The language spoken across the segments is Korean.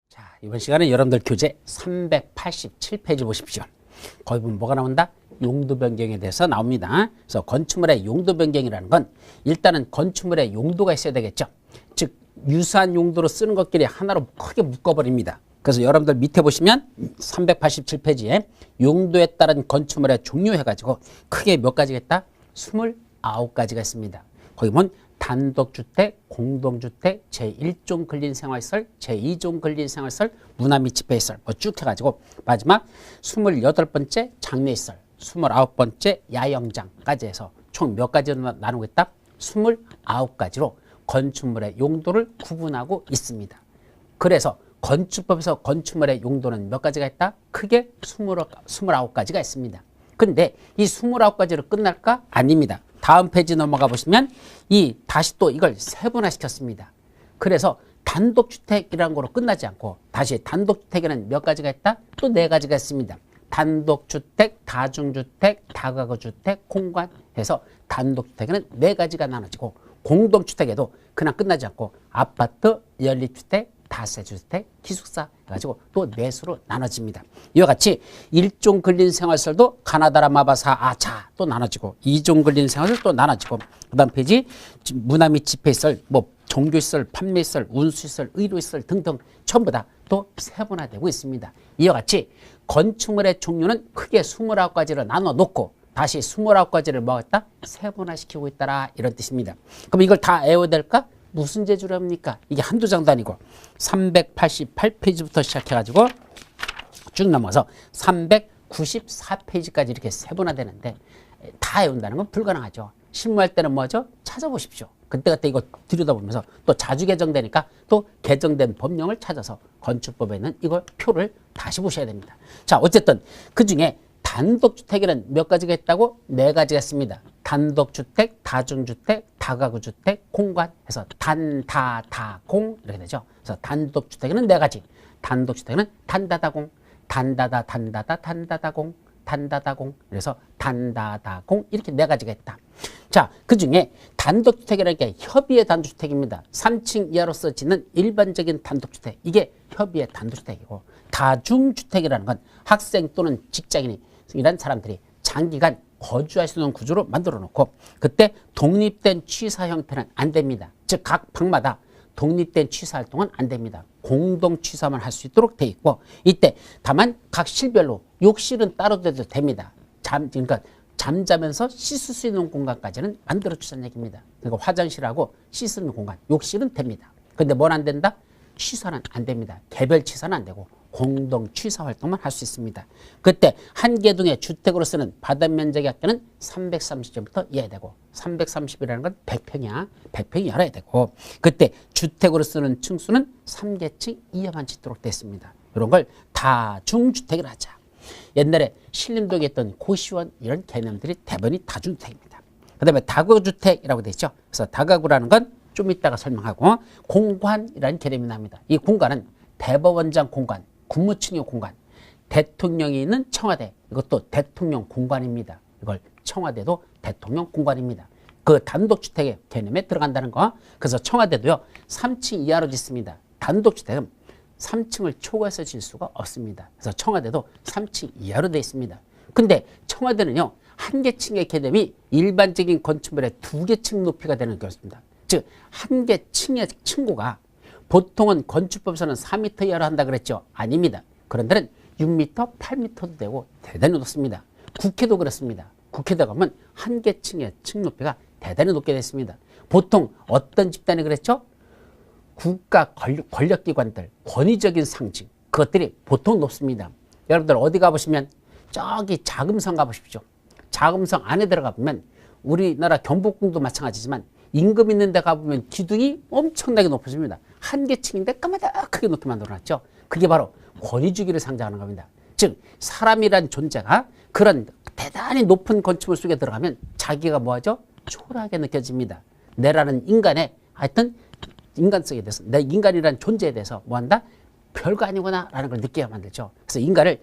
자, 이번 시간에 여러분들 교재 387페이지 보십시오. 거기 보면 뭐가 나온다? 용도 변경에 대해서 나옵니다. 그래서 건축물의 용도 변경이라는 건 일단은 건축물의 용도가 있어야 되겠죠. 즉 유사한 용도로 쓰는 것끼리 하나로 크게 묶어버립니다. 그래서 여러분들 밑에 보시면 387페이지에 용도에 따른 건축물의 종류 해가지고 크게 몇 가지가 있다? 29가지가 있습니다. 거기 보면 단독주택, 공동주택, 제1종 근린생활시설, 제2종 근린생활시설, 문화 및 집회시설 뭐 쭉 해가지고 마지막 28번째 장례시설, 29번째 야영장까지 해서 총 몇 가지로 나누고 있다? 29가지로 건축물의 용도를 구분하고 있습니다. 그래서 건축법에서 건축물의 용도는 몇 가지가 있다? 크게 29가지가 있습니다. 근데 이 29가지로 끝날까? 아닙니다. 다음 페이지 넘어가 보시면 다시 또 이걸 세분화시켰습니다. 그래서 단독주택이라는 거로 끝나지 않고 다시 단독주택에는 몇 가지가 있다? 또 4가지가 있습니다. 단독주택, 다중주택, 다가구주택, 공간 해서 단독주택에는 4가지가 나눠지고 공동주택에도 그냥 끝나지 않고 아파트, 연립주택, 다세주택, 기숙사 해가지고 또 4수로 나눠집니다. 이와 같이 1종 근린생활시설도 가나다라 마바사 아차 또 나눠지고 2종 근린생활시설 또 나눠지고 그 다음 페이지 문화 및 집회시설, 뭐 종교시설, 판매시설, 운수시설, 의료시설 등등 전부 다 또 세분화되고 있습니다. 이와 같이 건축물의 종류는 크게 29가지로 나눠 놓고 다시 29가지를 뭐했다? 세분화시키고 있다라 이런 뜻입니다. 그럼 이걸 다 외워야 될까? 무슨 재주로 합니까? 이게 한두 장도 아니고 388페이지부터 시작해가지고 쭉 넘어서 394페이지까지 이렇게 세분화되는데 다 외운다는 건 불가능하죠. 실무할 때는 뭐죠? 찾아보십시오. 그때그때 이거 들여다보면서 또 자주 개정되니까 또 개정된 법령을 찾아서 건축법에 있는 이걸 표를 다시 보셔야 됩니다. 자, 어쨌든 그 중에 단독주택에는 몇 가지가 있다고? 4가지가 있습니다. 단독주택, 다중주택, 다가구주택, 공간 해서 단다다공 이렇게 되죠. 그래서 단독주택에는 4가지. 단독주택에는 단다다공, 단다다공, 단다다공 그래서 단다다공 이렇게 4가지가 있다. 자, 그 중에 단독주택이라는 게 협의의 단독주택입니다. 3층 이하로서 짓는 일반적인 단독주택 이게 협의의 단독주택이고 다중주택이라는 건 학생 또는 직장인이란 사람들이 장기간 거주할 수 있는 구조로 만들어 놓고 그때 독립된 취사 형태는 안 됩니다. 즉 각 방마다 독립된 취사 활동은 안 됩니다. 공동 취사만 할 수 있도록 돼 있고 이때 다만 각 실별로 욕실은 따로 돼도 됩니다. 그러니까 잠자면서 씻을 수 있는 공간까지는 만들어 주자는 얘기입니다. 그러니까 화장실하고 씻는 공간, 욕실은 됩니다. 근데 뭘 안 된다? 취사는 안 됩니다. 개별 취사는 안 되고 공동 취사 활동만 할 수 있습니다. 그때 한 개동의 주택으로 쓰는 바닥 면적의 합계는 330제부터 이해되고 330이라는 건 100평이야. 100평이 열어야 되고 그때 주택으로 쓰는 층수는 3계층 이하만 짓도록 됐습니다. 이런 걸 다중주택이라 하자. 옛날에 신림동에 있던 고시원 이런 개념들이 대부분이 다중주택입니다. 그 다음에 다가구주택이라고 되어 있죠. 그래서 다가구라는 건 좀 이따가 설명하고 공관이라는 개념이 납니다. 이 공간은 대법원장 공간, 국무총리 공간, 대통령이 있는 청와대 이것도 대통령 공간입니다. 이걸 청와대도 대통령 공간입니다. 그 단독주택의 개념에 들어간다는 거. 그래서 청와대도요 3층 이하로 짓습니다. 단독주택은 3층을 초과해서 질 수가 없습니다. 그래서 청와대도 3층 이하로 되어 있습니다. 근데 청와대는요 한 개층의 개념이 일반적인 건축물의 2개층 높이가 되는 것입니다. 즉 한 개층의 층고가 보통은 건축법에서는 4m 이하로 한다 그랬죠. 아닙니다. 그런 데는 6m, 8m도 되고 대단히 높습니다. 국회도 그렇습니다. 국회에 가면 한 개층의 층 높이가 대단히 높게 됐습니다. 보통 어떤 집단이 그랬죠? 국가 권력기관들, 권위적인 상징 그것들이 보통 높습니다. 여러분들 어디 가보시면 저기 자금성 가보십시오. 자금성 안에 들어가 보면 우리나라 경복궁도 마찬가지지만 임금 있는 데 가보면 기둥이 엄청나게 높아집니다. 한 개층인데 까마득하게 높게 만들어놨죠. 그게 바로 권위주기를 상징하는 겁니다. 즉 사람이란 존재가 그런 대단히 높은 건축물 속에 들어가면 자기가 뭐하죠? 초라하게 느껴집니다. 내라는 인간의 하여튼 인간성에 대해서 내 인간이란 존재에 대해서 뭐한다? 별거 아니구나 라는 걸 느끼게 만들죠. 그래서 인간을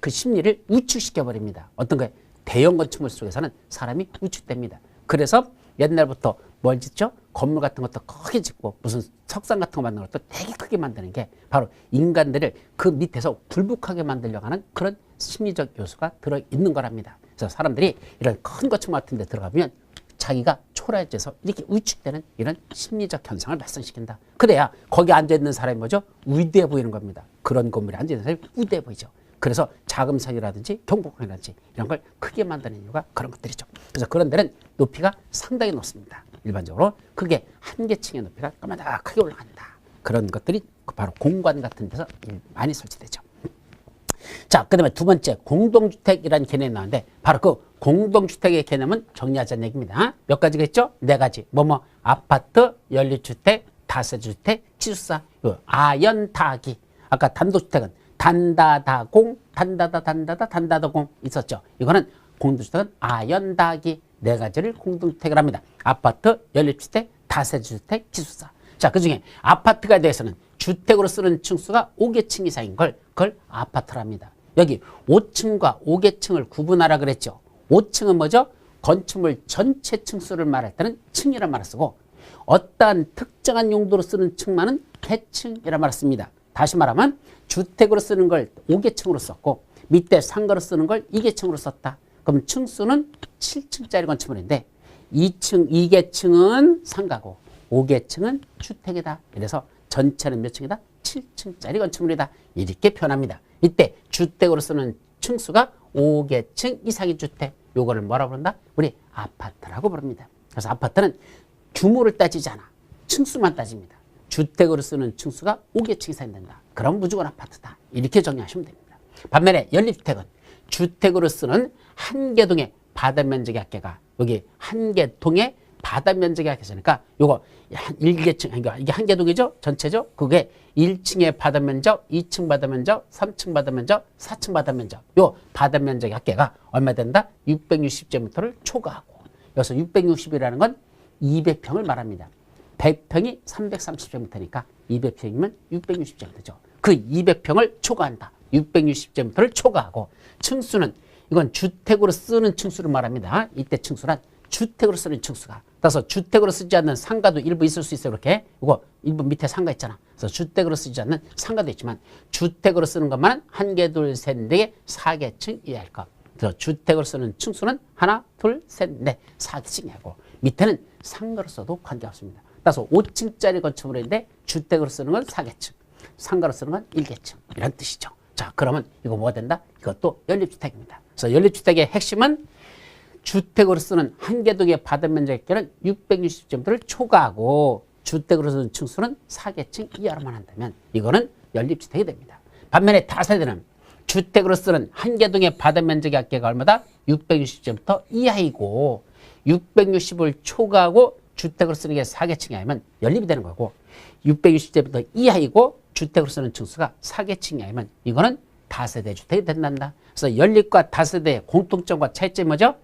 그 심리를 우축시켜버립니다. 어떤 거에 대형 건축물 속에서는 사람이 우축됩니다. 그래서 옛날부터 뭘 짓죠? 건물 같은 것도 크게 짓고 무슨 석상 같은 거 만드는 것도 되게 크게 만드는 게 바로 인간들을 그 밑에서 굴복하게 만들려고 하는 그런 심리적 요소가 들어있는 거랍니다. 그래서 사람들이 이런 큰 건축 같은 데 들어가면 자기가 초라해져서 이렇게 위축되는 이런 심리적 현상을 발생시킨다. 그래야 거기 앉아있는 사람이 뭐죠? 위대해 보이는 겁니다. 그런 건물에 앉아있는 사람이 위대해 보이죠. 그래서 자금성이라든지 경복궁이라든지 이런 걸 크게 만드는 이유가 그런 것들이죠. 그래서 그런 데는 높이가 상당히 높습니다. 일반적으로 그게 한 개층의 높이가 까마득하게 올라간다. 그런 것들이 바로 공관 같은 데서 많이 설치되죠. 자, 그 다음에 두 번째 공동주택이라는 개념이 나오는데 바로 그 공동주택의 개념은 정리하자는 얘기입니다. 몇 가지가 있죠? 네 가지. 아파트, 연립주택, 다세주택, 기숙사, 아연다기. 아까 단독주택은 단다다공, 단다다공 있었죠. 이거는 공동주택은 아연다기 네 가지를 공동주택을 합니다. 아파트, 연립주택, 다세주택, 기숙사. 자, 그중에 아파트가 대해서는 주택으로 쓰는 층수가 5개층 이상인 걸 그걸 아파트랍니다. 여기 5층과 5개층을 구분하라 그랬죠. 5층은 뭐죠? 건축물 전체 층수를 말할 때는 층이란 말을 쓰고 어떠한 특정한 용도로 쓰는 층만은 개층이란 말을 씁니다. 다시 말하면 주택으로 쓰는 걸 5개층으로 썼고 밑에 상가로 쓰는 걸 2개층으로 썼다. 그럼 층수는 7층짜리 건축물인데 2개층은 상가고 5개층은 주택이다. 그래서 전체는 몇 층이다? 7층짜리 건축물이다. 이렇게 표현합니다. 이때 주택으로 쓰는 층수가 5개층 이상의 주택. 요거를 뭐라고 부른다? 우리 아파트라고 부릅니다. 그래서 아파트는 규모를 따지지 않아. 층수만 따집니다. 주택으로 쓰는 층수가 5개층 이상이 된다. 그럼 무조건 아파트다. 이렇게 정리하시면 됩니다. 반면에 연립주택은 주택으로 쓰는 한 개 동의 바다면적의 합계가 여기 한 개 동의 바다면적의 합계니까 요거 1개층, 이게 한 개 동이죠? 전체죠? 그게 1층의 바다면적, 2층 바다면적, 3층 바다면적, 4층 바다면적. 요 바다면적의 합계가 얼마 된다? 660제곱미터를 초과하고. 여기서 660이라는 건 200평을 말합니다. 100평이 330제곱미터니까 200평이면 660제곱미터죠. 그 200평을 초과한다. 660제곱미터를 초과하고 층수는 이건 주택으로 쓰는 층수를 말합니다. 이때 층수란 주택으로 쓰는 층수가. 따라서 주택으로 쓰지 않는 상가도 일부 있을 수 있어요. 이렇게. 이거 일부 밑에 상가 있잖아. 그래서 주택으로 쓰지 않는 상가도 있지만 주택으로 쓰는 것만은 한 개, 둘, 셋, 네 개, 4개층 이하일 것. 그래서 주택으로 쓰는 층수는 하나, 둘, 셋, 넷, 4개층 이하고 밑에는 상가로 써도 관계없습니다. 따라서 5층짜리 건축물인데 주택으로 쓰는 건 4개층, 상가로 쓰는 건 1개층 이런 뜻이죠. 자, 그러면 이거 뭐가 된다? 이것도 연립주택입니다. 그래서 연립주택의 핵심은 주택으로 쓰는 한 개 동의 바다면적계는 660제곱미터를 초과하고 주택으로 쓰는 층수는 4개층 이하로만 한다면 이거는 연립주택이 됩니다. 반면에 다세대는 주택으로 쓰는 한 개 동의 바다면적의 합계가 얼마다? 660제곱미터 이하이고 660을 초과하고 주택으로 쓰는 게 4개층 이하면 연립이 되는 거고 660제곱미터 이하이고 주택으로 쓰는 층수가 4개층 이하면 이거는 다세대 주택이 된단다. 그래서 연립과 다세대의 공통점과 차이점이 뭐죠?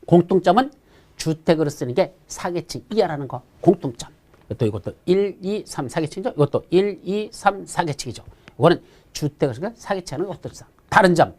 공통점은 주택으로 쓰는 게 4개층 이하라는 거 공통점. 이것도 1, 2, 3, 4개층이죠. 이것도 1, 2, 3, 4개층이죠. 이거는 주택으로 쓰는 게 4개층 하는 것도 있어. 다른 점,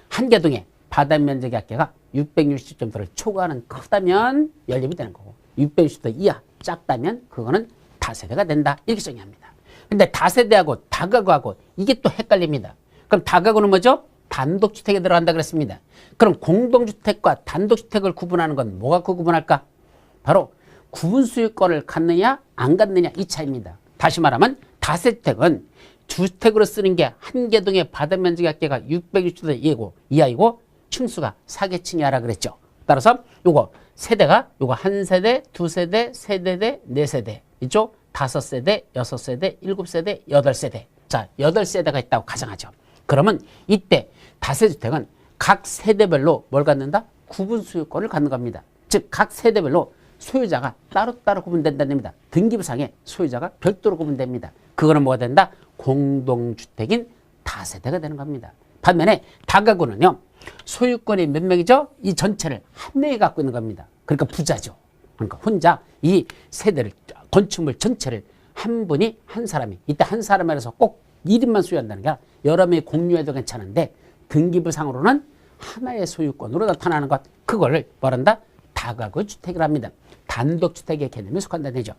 한 개 동의 바다면적의 합계가 660제곱미터를 초과하는 크다면 연립이 되는 거고 660m 이하 작다면 그거는 다세대가 된다. 이렇게 정의합니다. 근데 다세대하고 다가구하고 이게 또 헷갈립니다. 그럼 다가구는 뭐죠? 단독주택에 들어간다 그랬습니다. 그럼 공동주택과 단독주택을 구분하는 건 뭐가 구분할까? 바로 구분소유권을 갖느냐 안 갖느냐 이 차이입니다. 다시 말하면 다세주택은 주택으로 쓰는 게 한 개 동의 바다면적의 합계가 660m 이하이고 층수가 4개층 이하라 그랬죠. 따라서 요거 세대가 요거 한 세대, 두 세대, 세 세대, 네 세대 이쪽 5세대, 6세대, 7세대, 8세대. 자, 8세대가 있다고 가정하죠. 그러면 이때 다세주택은 각 세대별로 뭘 갖는다? 구분 소유권을 갖는 겁니다. 즉 각 세대별로 소유자가 따로따로 구분된다는 겁니다. 등기부상에 소유자가 별도로 구분됩니다. 그거는 뭐가 된다? 공동주택인 다세대가 되는 겁니다. 반면에 다가구는요. 소유권이 몇 명이죠? 이 전체를 한 명이 갖고 있는 겁니다. 그러니까 부자죠. 그러니까 혼자 이 세대를 건축물 전체를 한 분이 한 사람이 이때 한 사람이라서 꼭 1인만 소유한다는 게 아니라 여러 명이 공유해도 괜찮은데 등기부상으로는 하나의 소유권으로 나타나는 것 그거를 뭐란다? 다가구 주택이랍니다. 단독주택의 개념에 속한다는 얘기죠.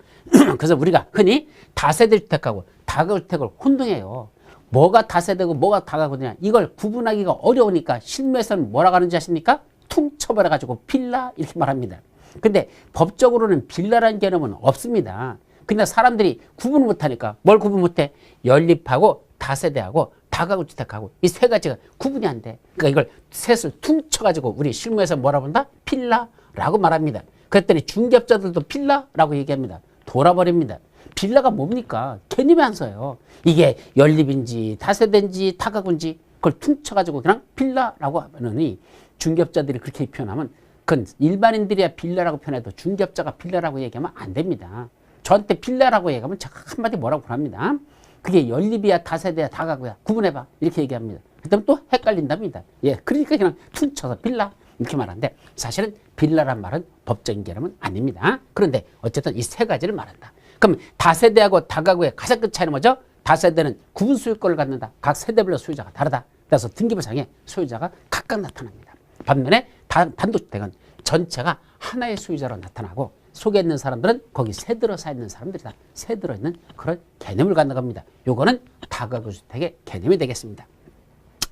그래서 우리가 흔히 다세대 주택하고 다가구 주택을 혼동해요. 뭐가 다세대고 뭐가 다가구냐 이걸 구분하기가 어려우니까 실무에서는 뭐라고 하는지 아십니까? 퉁쳐버려가지고 빌라 이렇게 말합니다. 근데 법적으로는 빌라라는 개념은 없습니다. 근데 사람들이 구분을 못하니까 뭘 구분 못해? 연립하고 다세대하고 다가구 주택하고 이 세 가지가 구분이 안 돼. 그러니까 이걸 셋을 퉁쳐가지고 우리 실무에서 뭐라고 한다? 빌라라고 말합니다. 그랬더니 중개업자들도 빌라라고 얘기합니다. 돌아버립니다. 빌라가 뭡니까? 개념이 안 서요. 이게 연립인지 다세대인지 다가구인지 그걸 퉁쳐가지고 그냥 빌라라고 하면은 중개업자들이 그렇게 표현하면 그건 일반인들이야 빌라라고 표현해도 중개업자가 빌라라고 얘기하면 안 됩니다. 저한테 빌라라고 얘기하면 제가 한마디 뭐라고 합니다. 그게 연립이야 다세대야 다가구야 구분해봐 이렇게 얘기합니다. 그다음에 또 헷갈린답니다. 예, 그러니까 그냥 퉁쳐서 빌라 이렇게 말하는데 사실은 빌라란 말은 법적인 개념은 아닙니다. 그런데 어쨌든 이 세 가지를 말한다. 그럼 다세대하고 다가구의 가장 큰 차이는 뭐죠? 다세대는 구분 소유권을 갖는다. 각 세대별로 소유자가 다르다. 그래서 등기부상에 소유자가 각각 나타납니다. 반면에 단독주택은 전체가 하나의 소유자로 나타나고 속에 있는 사람들은 거기 새 들어 사 있는 사람들이다. 새 들어 있는 그런 개념을 갖는 겁니다. 요거는 다가구 주택의 개념이 되겠습니다.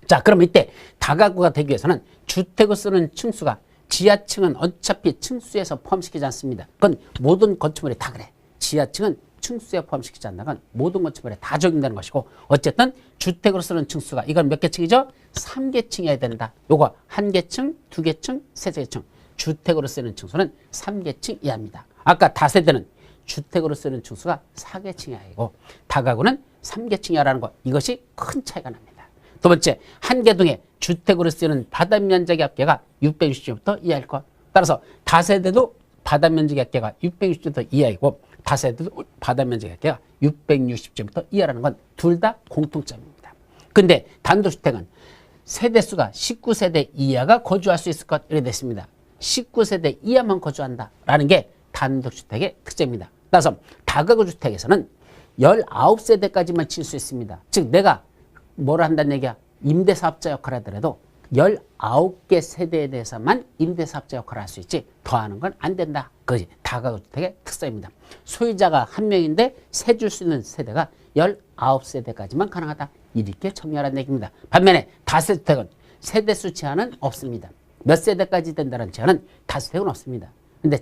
자, 그럼 이때 다가구가 되기 위해서는 주택을 쓰는 층수가 지하층은 어차피 층수에서 포함시키지 않습니다. 그건 모든 건축물이 다 그래. 지하층은 층수에 포함시키지 않는 모든 건축물에 다 적용되는 것이고 어쨌든 주택으로 쓰는 층수가 이건 몇 개층이죠? 3개층이어야 된다. 요거 1개층, 2개층, 3개층. 주택으로 쓰는 층수는 3개층 이하입니다. 아까 다세대는 주택으로 쓰는 층수가 4개층 이하이고 다가구는 3개층 이하라는 것 이것이 큰 차이가 납니다. 두 번째, 한 개동에 주택으로 쓰는 바닥면적의 합계가 660제곱미터 이하일 것. 따라서 다세대도 바닥면적의 합계가 660제곱미터 이하이고 다세대도 바닥면적의 합계가 660제곱미터 이하라는 건 둘 다 공통점입니다. 근데 단독주택은 세대수가 19세대 이하가 거주할 수 있을 것 이렇게 됐습니다. 19세대 이하만 거주한다라는 게 단독주택의 특징입니다. 따라서 다가구 주택에서는 19세대까지만 칠 수 있습니다. 즉 내가 뭐라 한다는 얘기야? 임대사업자 역할을 하더라도 19개 세대에 대해서만 임대사업자 역할을 할 수 있지 더하는 건 안 된다. 그것이 다가구 주택의 특성입니다. 소유자가 한 명인데 세 줄 수 있는 세대가 19세대까지만 가능하다. 이렇게 정리하라는 얘기입니다. 반면에 다세대주택은 세대수 제한은 없습니다. 몇 세대까지 된다는 제한은 다세대는 없습니다. 근데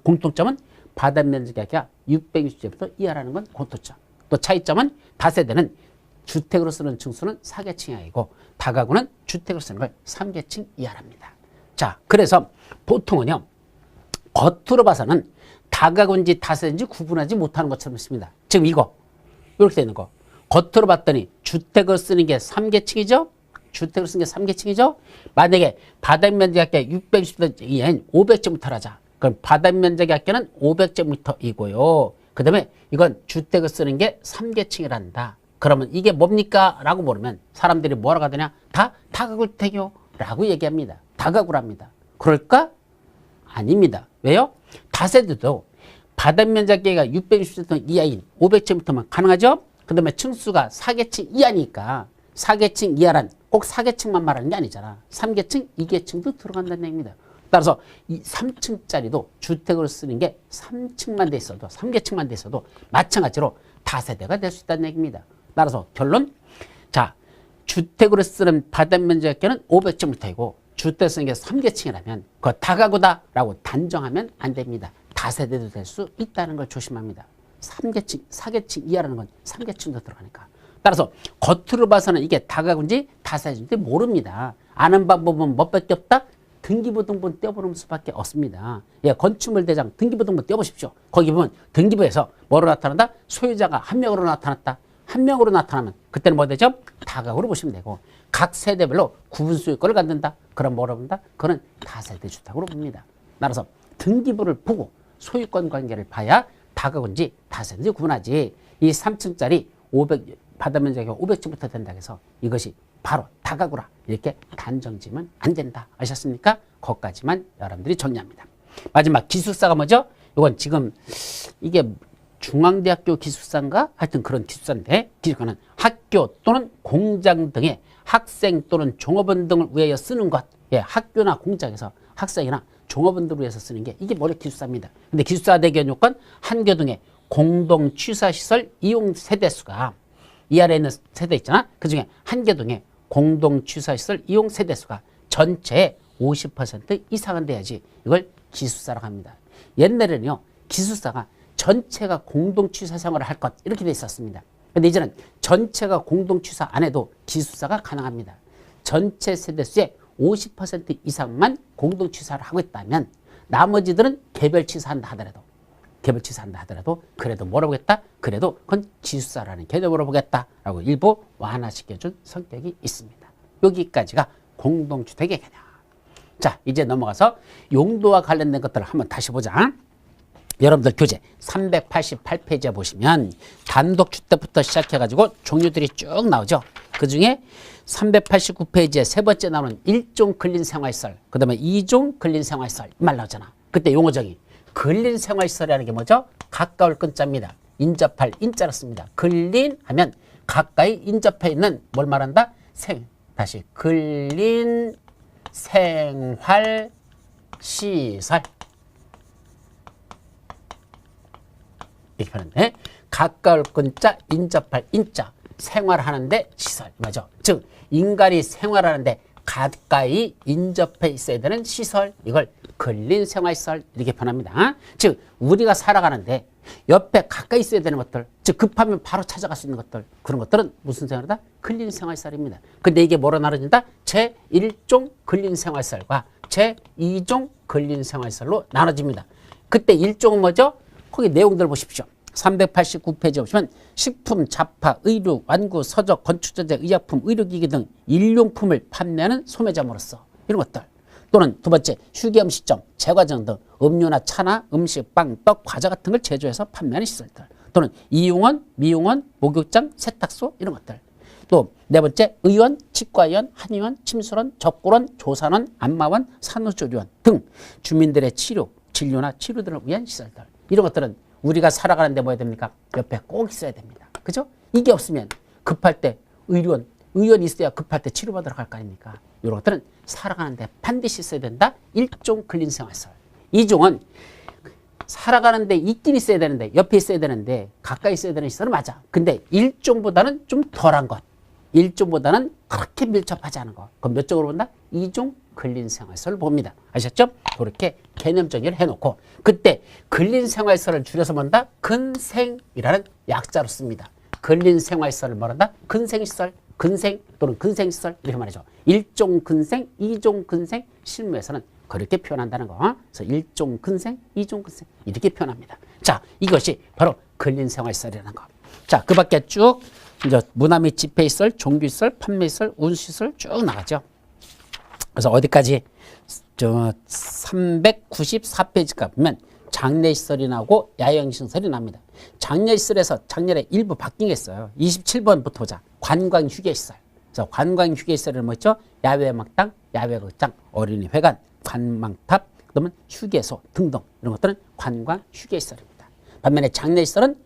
공통점은 바닥면적이 아니라 660제곱미터 이하라는 건 공통점. 또 차이점은 다세대는 주택으로 쓰는 층수는 4개층 이하이고 다가구는 주택으로 쓰는 걸 3개층 이하랍니다. 자, 그래서 보통은요 겉으로 봐서는 다가구인지 다세대인지 구분하지 못하는 것처럼 있습니다. 지금 이거 이렇게 되는 거 겉으로 봤더니 주택을 쓰는 게 3개층이죠. 주택을 쓰는 게 3개층이죠. 만약에 바닥면적 합계 660제곱미터 이하인 500제곱미터를 하자. 그럼 바닥면적 합계는 500제곱미터이고요. 그 다음에 이건 주택을 쓰는 게 3개층이란다. 그러면 이게 뭡니까? 라고 물으면 사람들이 뭐라고 하더냐? 다 다가구 주택이요 라고 얘기합니다. 다가구랍니다. 그럴까? 아닙니다. 왜요? 다세대도 바닥면적 합계가 660제곱미터 이하인 500제곱미터만 가능하죠? 그 다음에 층수가 4개층 이하니까 4개층 이하란 꼭 4개층만 말하는 게 아니잖아. 3개층, 2개층도 들어간다는 얘기입니다. 따라서 이 3층짜리도 주택으로 쓰는 게 3층만 돼 있어도 3개층만 돼 있어도 마찬가지로 다세대가 될 수 있다는 얘기입니다. 따라서 결론, 자 주택으로 쓰는 바닥면적 합계는 500제곱미터이고 주택 쓰는 게 3개층이라면 그거 다가구다라고 단정하면 안 됩니다. 다세대도 될 수 있다는 걸 조심합니다. 3개층, 4개층 이하라는 건 3개층도 들어가니까. 따라서 겉으로 봐서는 이게 다가구인지 다세대인지 모릅니다. 아는 방법은 뭐밖에 없다? 등기부등본 떼어보는 수밖에 없습니다. 예, 건축물 대장 등기부등본 떼어보십시오. 거기 보면 등기부에서 뭐로 나타난다? 소유자가 한 명으로 나타났다. 한 명으로 나타나면 그때는 뭐 되죠? 다가구로 보시면 되고 각 세대별로 구분 소유권을 갖는다. 그럼 뭐로 본다? 그거는 다세대 주택으로 봅니다. 따라서 등기부를 보고 소유권 관계를 봐야 다가구인지 다세대인지 구분하지. 이 3층짜리 바닥면적이 500제곱미터 된다고 해서 이것이 바로 다가구라 이렇게 단정지면 안 된다. 아셨습니까? 거기까지만 여러분들이 정리합니다. 마지막 기숙사가 뭐죠? 이건 지금 이게 중앙대학교 기숙사인가? 하여튼 그런 기숙사인데 기숙사는 학교 또는 공장 등의 학생 또는 종업원 등을 위하여 쓰는 것. 예, 학교나 공장에서 학생이나 종업원들을 위해서 쓰는 게 이게 원래 기숙사입니다. 근데 기숙사 대기업 요건 한 교동의 공동 취사시설 이용 세대수가 이 아래에 있는 세대 있잖아. 그중에 한 교동의 공동 취사시설 이용 세대수가 전체의 50% 이상은 돼야지 이걸 기숙사라고 합니다. 옛날에는요. 기숙사가 전체가 공동 취사 생활을 할 것 이렇게 돼 있었습니다. 근데 이제는 전체가 공동 취사 안 해도 기숙사가 가능합니다. 전체 세대수의 50% 이상만 공동 취사를 하고 있다면 나머지들은 개별 취사한다 하더라도 그래도 뭐라고 보겠다? 그래도 그건 기숙사라는 개념으로 보겠다라고 일부 완화시켜준 성격이 있습니다. 여기까지가 공동주택의 개념. 자, 이제 넘어가서 용도와 관련된 것들을 한번 다시 보자. 여러분들 교재 388페이지에 보시면 단독주택부터 시작해가지고 종류들이 쭉 나오죠. 그 중에 389페이지에 세 번째 나오는 1종 근린생활시설, 그 다음에 2종 근린생활시설 말 나오잖아. 그때 용어정의. 근린생활시설이라는 게 뭐죠? 가까울 근자입니다. 인접할 인자로 씁니다. 근린하면 가까이 인접해 있는 뭘 말한다? 다시 근린생활시설. 이렇게 표현하는데 가까울 근자, 인접할 인자, 생활하는데 시설, 맞죠? 즉 인간이 생활하는데 가까이 인접해 있어야 되는 시설, 이걸 근린생활시설 이렇게 표현합니다. 즉 우리가 살아가는데 옆에 가까이 있어야 되는 것들, 즉 급하면 바로 찾아갈 수 있는 것들, 그런 것들은 무슨 생활이다? 근린생활시설입니다. 근데 이게 뭐로 나눠진다? 제1종 근린생활시설과 제2종 근린생활시설로 나눠집니다. 그때 1종은 뭐죠? 거기 내용들 보십시오. 389페이지 보시면 식품, 잡화, 의류, 완구, 서적, 건축자재, 의약품, 의료기기 등 일용품을 판매하는 소매점으로서 이런 것들, 또는 두 번째 휴게음식점, 제과점 등 음료나 차나 음식, 빵, 떡, 과자 같은 걸 제조해서 판매하는 시설들, 또는 이용원, 미용원, 목욕장, 세탁소 이런 것들, 또 네 번째 의원, 치과의원, 한의원, 침술원, 적골원, 조산원, 안마원, 산후조리원 등 주민들의 치료, 진료나 치료들을 위한 시설들, 이런 것들은 우리가 살아가는데 뭐 해야 됩니까? 옆에 꼭 있어야 됩니다. 그죠? 이게 없으면 급할 때 의원이 있어야 급할 때 치료받으러 갈 거 아닙니까? 이런 것들은 살아가는데 반드시 있어야 된다. 1종 근린생활시설. 2종은 살아가는데 있긴 있어야 되는데 옆에 있어야 되는데 가까이 있어야 되는 시설은 맞아. 근데 1종보다는 좀 덜한 것. 1종보다는 그렇게 밀접하지 않은 것. 그럼 몇 종으로 본다? 2종 근린생활시설을 봅니다. 아셨죠? 그렇게 개념 정의를 해놓고 그때 근린생활시설을 줄여서 뭔다? 근생이라는 약자로 씁니다. 근린생활시설을 뭐란다? 근생시설, 근생 또는 근생시설 이렇게 말하죠. 1종 근생, 2종 근생, 실무에서는 그렇게 표현한다는 거. 그래서 1종 근생, 2종 근생 이렇게 표현합니다. 자, 이것이 바로 근린생활시설이라는 거. 자, 그 밖에 쭉 이제 문화 및 집회시설, 종교시설, 판매시설, 운수시설 쭉 나가죠. 그래서 어디까지? 394페이지가 보면 장례시설이 나오고 야영시설이 납니다. 장례시설에서 작년에 일부 바뀐 게 있어요. 27번부터 보자. 관광휴게시설. 그래서 관광휴게시설은 뭐죠? 야외음악당, 야외극장, 어린이회관, 관망탑, 그다음에 휴게소 등등 이런 것들은 관광휴게시설입니다. 반면에 장례시설은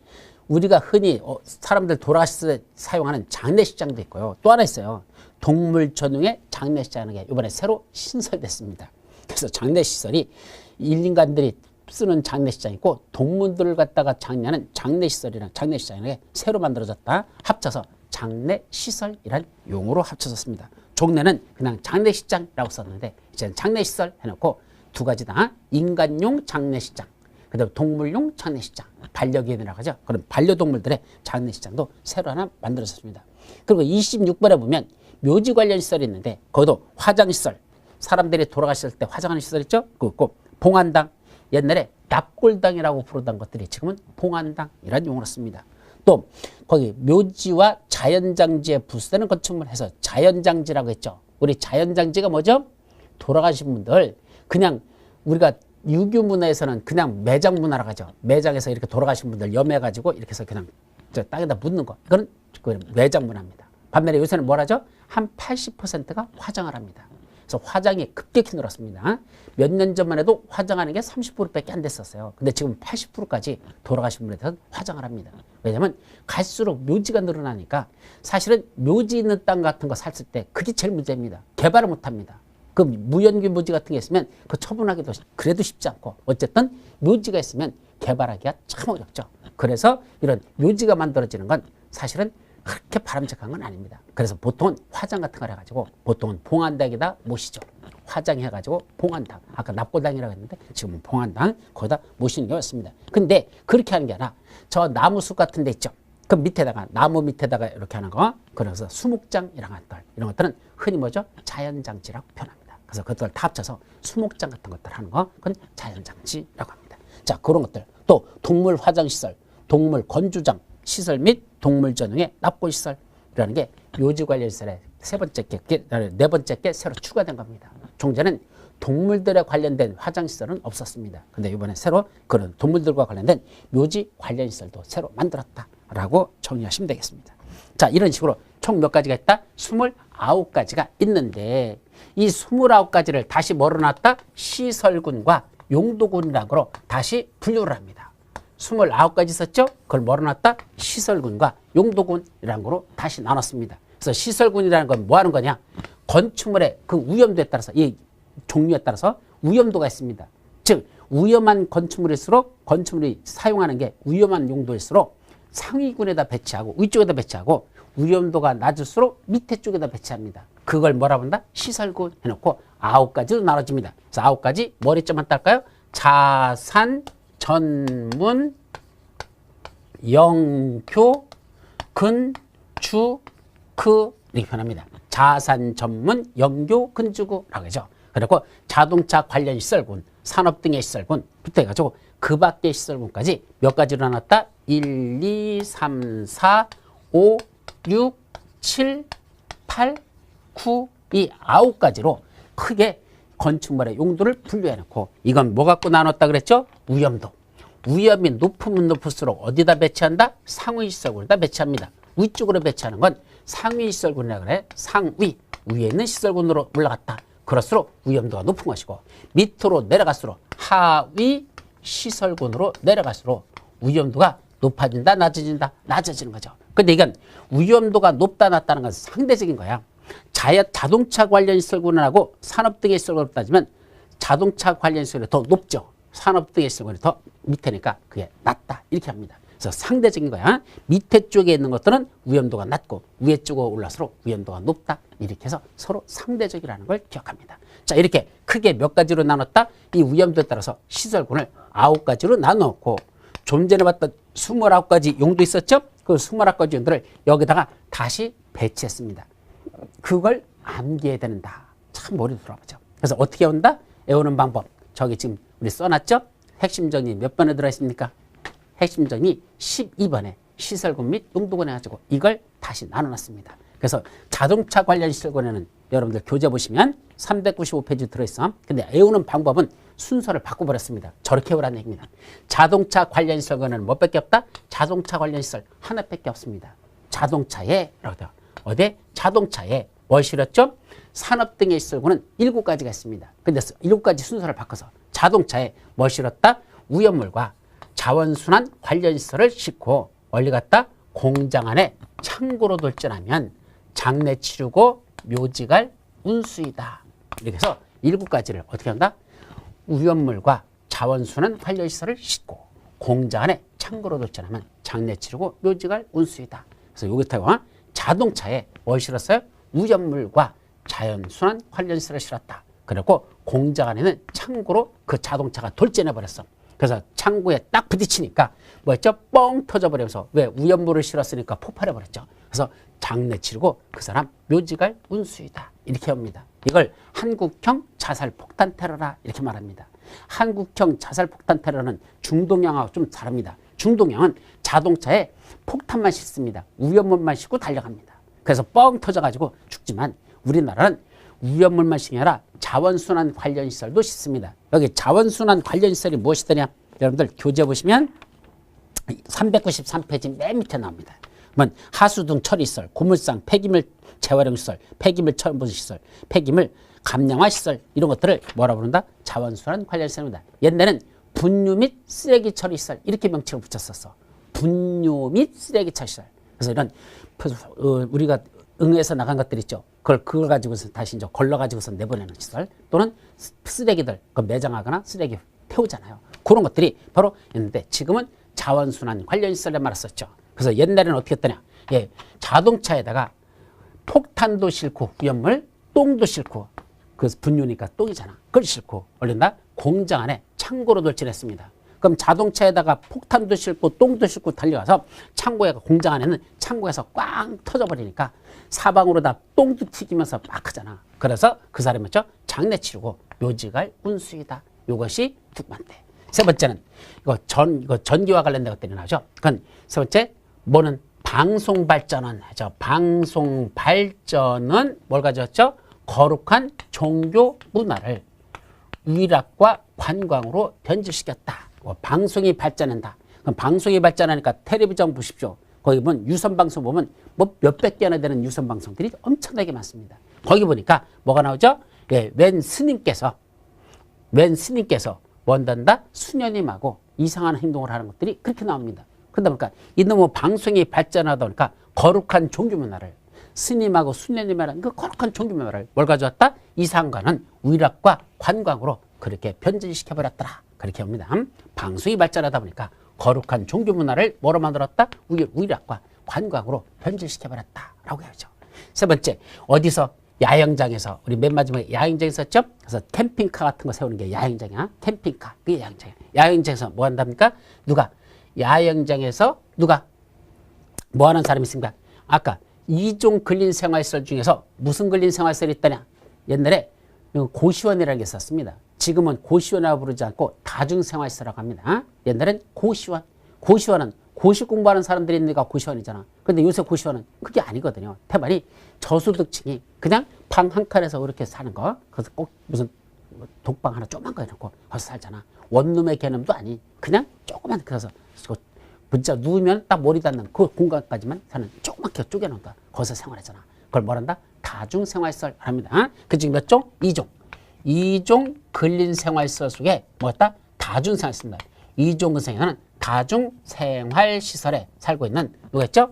우리가 흔히 사람들 돌아가실 때 사용하는 장례식장도 있고요. 또 하나 있어요. 동물 전용의 장례식장이라는 게 이번에 새로 신설됐습니다. 그래서 장례시설이 일인간들이 쓰는 장례식장이 있고 동물들을 갖다가 장례하는 장례시설이랑 장례식장이라는 게 새로 만들어졌다. 합쳐서 장례시설이란 용어로 합쳐졌습니다. 종래는 그냥 장례식장이라고 썼는데 이제는 장례시설 해놓고 두 가지 다 인간용 장례식장, 그다음에 동물용 장례식장, 반려견이라고 하죠. 그런 반려동물들의 장례식장도 새로 하나 만들어졌습니다. 그리고 26번에 보면 묘지 관련 시설이 있는데 거기도 화장시설, 사람들이 돌아가실 때 화장하는 시설 있죠? 그거 있고 봉안당, 옛날에 납골당이라고 부르던 것들이 지금은 봉안당이라는 용어로 씁니다. 또 거기 묘지와 자연장지에 부수되는 건축물 해서 자연장지라고 했죠. 우리 자연장지가 뭐죠? 돌아가신 분들 그냥 우리가 유교 문화에서는 그냥 매장 문화라고 하죠. 매장에서 이렇게 돌아가신 분들 염해가지고 이렇게 해서 그냥 저 땅에다 묻는 거. 이거는 매장 문화입니다. 반면에 요새는 뭘 하죠? 한 80%가 화장을 합니다. 그래서 화장이 급격히 늘었습니다. 몇 년 전만 해도 화장하는 게 30%밖에 안 됐었어요. 근데 지금 80%까지 돌아가신 분에 대해서 화장을 합니다. 왜냐하면 갈수록 묘지가 늘어나니까 사실은 묘지 있는 땅 같은 거 샀을 때 그게 제일 문제입니다. 개발을 못 합니다. 그 무연기 묘지 같은 게 있으면 그 처분하기도 그래도 쉽지 않고 어쨌든 묘지가 있으면 개발하기가 참 어렵죠. 그래서 이런 묘지가 만들어지는 건 사실은 그렇게 바람직한 건 아닙니다. 그래서 보통은 화장 같은 걸 해가지고 보통은 봉안당에다 모시죠. 화장해가지고 봉안당, 아까 납골당이라고 했는데 지금은 봉안당 거기다 모시는 게 맞습니다. 근데 그렇게 하는 게 아니라 저 나무숲 같은 데 있죠. 그 밑에다가 나무 밑에다가 이렇게 하는 거, 그래서 수목장 이런 것들은 흔히 뭐죠? 자연장치라고 표현합니다. 그래서 그것들 다 합쳐서 수목장 같은 것들 하는 거, 그건 자연장치라고 합니다. 자, 그런 것들 또 동물 화장시설, 동물 건주장 시설 및 동물 전용의 납골시설이라는 게 묘지 관련시설의 네 번째 게 새로 추가된 겁니다. 종전에는 동물들에 관련된 화장시설은 없었습니다. 근데 이번에 새로 그런 동물들과 관련된 묘지 관련시설도 새로 만들었다라고 정리하시면 되겠습니다. 자, 이런 식으로 총 몇 가지가 있다? 29가지가 있는데 이 29가지를 다시 뭐로 놨다? 시설군과 용도군이라고 다시 분류를 합니다. 29가지 있었죠? 그걸 뭐로 놨다? 시설군과 용도군이라는 거로 다시 나눴습니다. 그래서 시설군이라는 건 뭐 하는 거냐? 건축물의 그 위험도에 따라서, 이 종류에 따라서 위험도가 있습니다. 즉, 위험한 건축물일수록 건축물이 사용하는 게 위험한 용도일수록 상위군에다 배치하고 위쪽에다 배치하고 위험도가 낮을수록 밑에 쪽에다 배치합니다. 그걸 뭐라 본다? 시설군 해놓고 9가지로 나눠집니다. 그래서 9가지 머리점만 딸까요? 자산, 전문, 영교, 근주, 이렇게 표현합니다. 자산, 전문, 영교, 근주구라고 하죠. 그리고 자동차 관련 시설군, 산업 등의 시설군 부터 해가지고 그 밖의 시설군까지 몇 가지로 나눴다? 1, 2, 3, 4, 5, 6, 7, 8, 9, 이 9가지로 크게 건축물의 용도를 분류해놓고 이건 뭐 갖고 나눴다 그랬죠? 위험도. 위험이 높으면 높을수록 어디다 배치한다? 상위 시설군에다 배치합니다. 위쪽으로 배치하는 건 상위 시설군이라고 그래. 상위, 위에 있는 시설군으로 올라갔다. 그럴수록 위험도가 높은 것이고 밑으로 내려갈수록 하위 시설군으로 내려갈수록 위험도가 높아진다, 낮아진다, 낮아지는 거죠. 근데 이건 위험도가 높다, 낮다는 건 상대적인 거야. 자동차 관련 시설군하고 산업 등의 시설군을 따지면 자동차 관련 시설이 더 높죠. 산업 등의 시설군이 더 밑에니까 그게 낮다, 이렇게 합니다. 그래서 상대적인 거야. 밑에 쪽에 있는 것들은 위험도가 낮고 위에 쪽으로 올라갈수록 위험도가 높다. 이렇게 해서 서로 상대적이라는 걸 기억합니다. 자, 이렇게 크게 몇 가지로 나눴다? 이 위험도에 따라서 시설군을 9가지로 나누었고 좀 전에 봤던 29가지 용도 있었죠? 그 29가지 용도를 여기다가 다시 배치했습니다. 그걸 암기해야 된다. 참 머리 돌아보죠. 그래서 어떻게 외운다? 외우는 방법. 저기 지금 우리 써놨죠? 핵심 정리 몇 번에 들어있습니까? 핵심 정리 12번에 시설군 및 용도군 해가지고 이걸 다시 나눠놨습니다. 그래서 자동차 관련 시설군에는 여러분들 교재 보시면 395페이지 들어있어. 근데 외우는 방법은 순서를 바꿔버렸습니다. 저렇게 외우라는 얘기입니다. 자동차 관련 시설군에는 뭐밖에 없다? 자동차 관련 시설 하나밖에 없습니다. 자동차에 어디? 자동차에 뭘 실었죠? 산업 등의 시설군은 7가지가 있습니다. 근데 7가지 순서를 바꿔서 자동차에 뭘 실었다? 위험물과 자원순환 관련 시설을 싣고 멀리 갔다 공장 안에 창고로 돌진하면 장례 치르고 묘지갈 운수이다. 이렇게 해서 7가지를 어떻게 한다? 위험물과 자원순환 관련 시설을 싣고 공장 안에 창고로 돌진하면 장례 치르고 묘지갈 운수이다. 그래서 여기다가 자동차에 뭘 실었어요? 위험물과 자연순환 관련 시설을 실었다. 그리고 공장 안에는 창고로 그 자동차가 돌진해 버렸어. 그래서 창고에 딱 부딪히니까 뭐였죠? 뻥 터져버리면서 왜 위험물을 실었으니까 폭발해 버렸죠. 그래서 장례 치르고 그 사람 묘지갈 운수이다. 이렇게 합니다. 이걸 한국형 자살폭탄 테러라 이렇게 말합니다. 한국형 자살폭탄 테러는 중동형하고 좀 다릅니다. 중동형은 자동차에 폭탄만 싣습니다. 위험물만 싣고 달려갑니다. 그래서 뻥 터져가지고 죽지만 우리나라는 위험물만 싣는 게 아니라 자원순환 관련 시설도 싣습니다. 여기 자원순환 관련 시설이 무엇이더냐? 여러분들 교재 보시면 393페이지 맨 밑에 나옵니다. 그러면 하수 등 처리 시설, 고물상, 폐기물 재활용 시설, 폐기물 처분 시설, 폐기물 감량화 시설 이런 것들을 뭐라 부른다? 자원순환 관련 시설입니다. 옛날에는 분유 및 쓰레기 처리 시설 이렇게 명칭을 붙였었어. 분유 및 쓰레기 처리 시설. 그래서 이런 우리가 응에서 나간 것들 있죠. 그걸 가지고서 다시 이제 걸러가지고서 내보내는 시설 또는 쓰레기들 매장하거나 쓰레기 태우잖아요. 그런 것들이 바로 있는데 지금은 자원순환 관련 시설에 말았었죠. 그래서 옛날에는 어떻게 했더냐. 예, 자동차에다가 폭탄도 싣고 위험물, 똥도 싣고 그래서 분유니까 똥이잖아. 그걸 싣고 얼른다 공장 안에 창고로 돌진했습니다. 그럼 자동차에다가 폭탄도 싣고 똥도 싣고 달려가서 창고에 공장 안에는 창고에서 꽝 터져버리니까 사방으로 다 똥도 튀기면서 막 크잖아. 그래서 그 사람이 죠 장례 치르고 묘지갈 운수이다. 이것이 두 번째. 세 번째는 이거 전기와 관련된 것들이 나오죠. 그건 세 번째 뭐는 방송 발전은 하죠. 방송 발전은 뭘 가져왔죠? 거룩한 종교 문화를 위락과 관광으로 변질시켰다. 방송이 발전한다. 그럼 방송이 발전하니까 텔레비전 보십시오. 거기 보면 유선방송 보면 뭐 몇백 개나 되는 유선방송들이 엄청나게 많습니다. 거기 보니까 뭐가 나오죠? 예, 웬 스님께서 원단다 수녀님하고 이상한 행동을 하는 것들이 그렇게 나옵니다. 그러다 보니까 이놈의 방송이 발전하다 보니까 거룩한 종교 문화를 스님하고 수녀님이라는 그 거룩한 종교 문화를 뭘 가져왔다? 이상과는 위락과 관광으로 그렇게 변질시켜버렸더라. 그렇게 봅니다. 방송이 발전하다 보니까 거룩한 종교 문화를 뭐로 만들었다? 위락과 관광으로 변질시켜버렸다. 라고 해야죠. 세 번째, 어디서? 야영장에서, 우리 맨 마지막에 야영장 있었죠? 그래서 캠핑카 같은 거 세우는 게 야영장이야. 캠핑카, 그게 야영장이야. 야영장에서 뭐 한답니까? 야영장에서 누가 뭐 하는 사람이 있습니까? 아까 2종 근린생활시설 중에서 무슨 근린생활시설이 있다냐? 옛날에 고시원이라는 게 있었습니다. 지금은 고시원이라고 부르지 않고 다중생활시설이라고 합니다. 옛날엔 고시원. 고시원은 고시 공부하는 사람들이 있는 데가 고시원이잖아. 근데 요새 고시원은 그게 아니거든요. 대만이 저소득층이 그냥 방 한 칸에서 이렇게 사는 거. 그래서 꼭 무슨 독방 하나 조그만 거 해놓고 거기서 살잖아. 원룸의 개념도 아니. 그냥 조그만 그래서 진짜 누우면 딱 머리 닿는 그 공간까지만 사는 조그맣게 쪼개놓는다. 거기서 생활하잖아. 그걸 뭐란다? 다중생활시설 합니다. 그 중에 몇 종? 2종. 2종 근린생활시설 속에 뭐였다? 다중생활시설입니다. 2종 근생에는 다중생활시설에 살고 있는 누구였죠?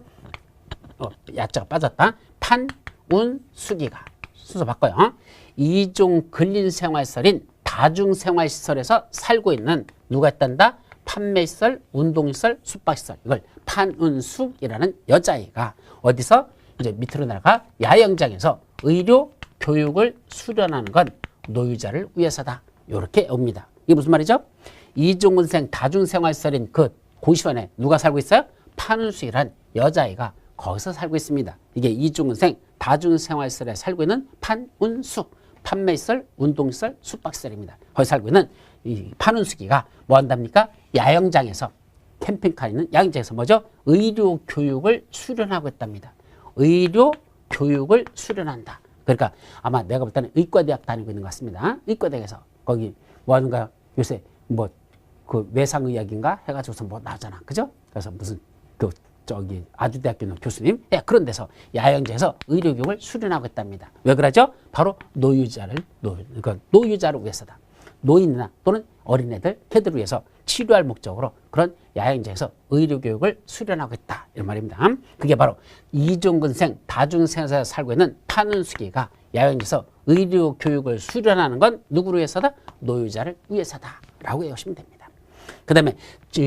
야자가 빠졌다. 판운수기가 순서 바꿔요. 2종 근린생활시설인 다중생활시설에서 살고 있는 누가 있단다? 판매시설, 운동시설, 숙박시설. 이걸 판운숙이라는 여자아이가 어디서 이제 밑으로 내려가 야영장에서 의료 교육을 수련하는 건 노유자를 위해서다. 이렇게 옵니다. 이게 무슨 말이죠? 이종근생 다중생활시설인 그 고시원에 누가 살고 있어요? 판운숙이란 여자아이가 거기서 살고 있습니다. 이게 이종근생 다중생활시설에 살고 있는 판운숙, 판매시설, 운동시설, 숙박시설입니다. 거기 살고 있는 이 판운숙이가 뭐 한답니까? 야영장에서 캠핑카 있는 야영장에서 뭐죠? 의료 교육을 수련하고 있답니다. 의료 교육을 수련한다. 그러니까 아마 내가 볼 때는 의과대학 다니고 있는 것 같습니다. 의과대학에서 거기 뭐 하는가 요새 뭐 그 외상의학인가 해가지고서 뭐 나오잖아. 그죠? 그래서 무슨 그 저기 아주대학교 교수님 그런 데서 야영장에서 의료교육을 수련하고 있답니다. 왜 그러죠? 바로 노유자를 위해서다. 노인이나 또는 어린애들, 걔들을 위해서 치료할 목적으로 그런 야영장에서 의료교육을 수련하고 있다. 이런 말입니다. 그게 바로 이종근생 다중생활에서 살고 있는 판운수기가 야영장에서 의료교육을 수련하는 건 누구를 위해서다? 노유자를 위해서다. 라고 해주시면 됩니다. 그 다음에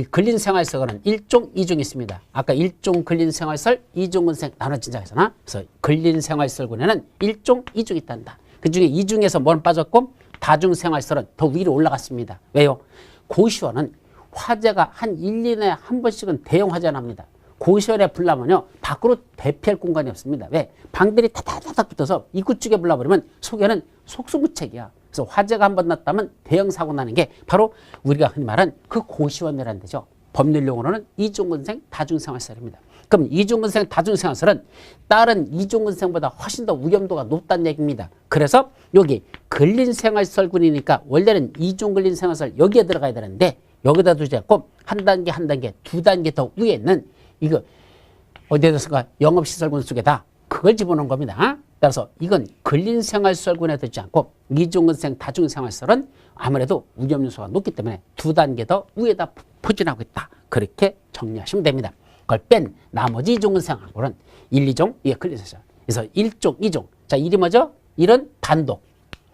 근린생활시설은 1종, 2종이 있습니다. 아까 1종 근린생활시설, 2종 근생 나눠진 자잖아. 그래서 근린생활시설군에는 1종, 2종이 있단다. 그 중에 2중에서 뭘 빠졌고 다중생활시설은 더 위로 올라갔습니다. 왜요? 고시원은 화재가 한 1, 2년에 한 번씩은 대형 화재가 납니다. 고시원에 불나면요 밖으로 대피할 공간이 없습니다. 왜? 방들이 타닥타닥 붙어서 입구 쪽에 불나버리면 속에는 속수무책이야. 그래서 화재가 한 번 났다면 대형 사고 나는 게 바로 우리가 흔히 말하는 그 고시원이라는 데죠. 법률 용어로는 이종근생 다중생활시설입니다. 그럼 이종근생 다중생활시설은 다른 이종근생보다 훨씬 더 위험도가 높다는 얘기입니다. 그래서 여기 근린생활시설군이니까 원래는 이종근린생활시설 여기에 들어가야 되는데 여기다 두지 않고 한 단계, 두 단계 더 위에 있는 이거 어디에서가 영업시설군 속에다 그걸 집어넣은 겁니다. 따라서 이건 근린생활시설군에 들지 않고 이종근생 다중생활시설은 아무래도 위험 요소가 높기 때문에 두 단계 더 위에다 포진하고 있다. 그렇게 정리하시면 됩니다. 그걸 뺀 나머지 이종근생하고는 1, 2종 이게 근린생활시설. 그래서 1종, 2종 자, 1이 뭐죠? 1은 단독.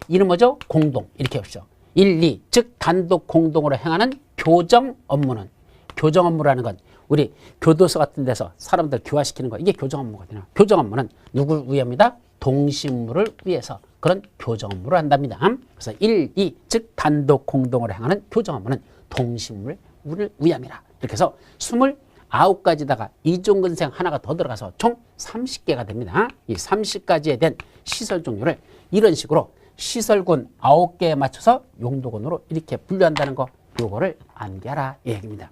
2는 뭐죠? 공동. 이렇게 해보시죠. 1, 2, 즉 단독 공동으로 행하는 교정 업무는, 교정 업무라는 건 우리 교도소 같은 데서 사람들 교화시키는 거, 이게 교정 업무거든요. 교정 업무는 누구를 위합니다? 동식물을 위해서 그런 교정 업무를 한답니다. 그래서 1, 2, 즉 단독 공동으로 행하는 교정 업무는 동식물을 위함이라. 이렇게 해서 29가지다가 이종근생 하나가 더 들어가서 총 30개가 됩니다. 이 30가지에 대한 시설 종류를 이런 식으로 시설군 9개에 맞춰서 용도군으로 이렇게 분류한다는 거, 요거를 암기하라 이 얘기입니다.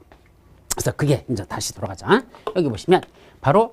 그래서 그게 이제 다시 돌아가자. 여기 보시면 바로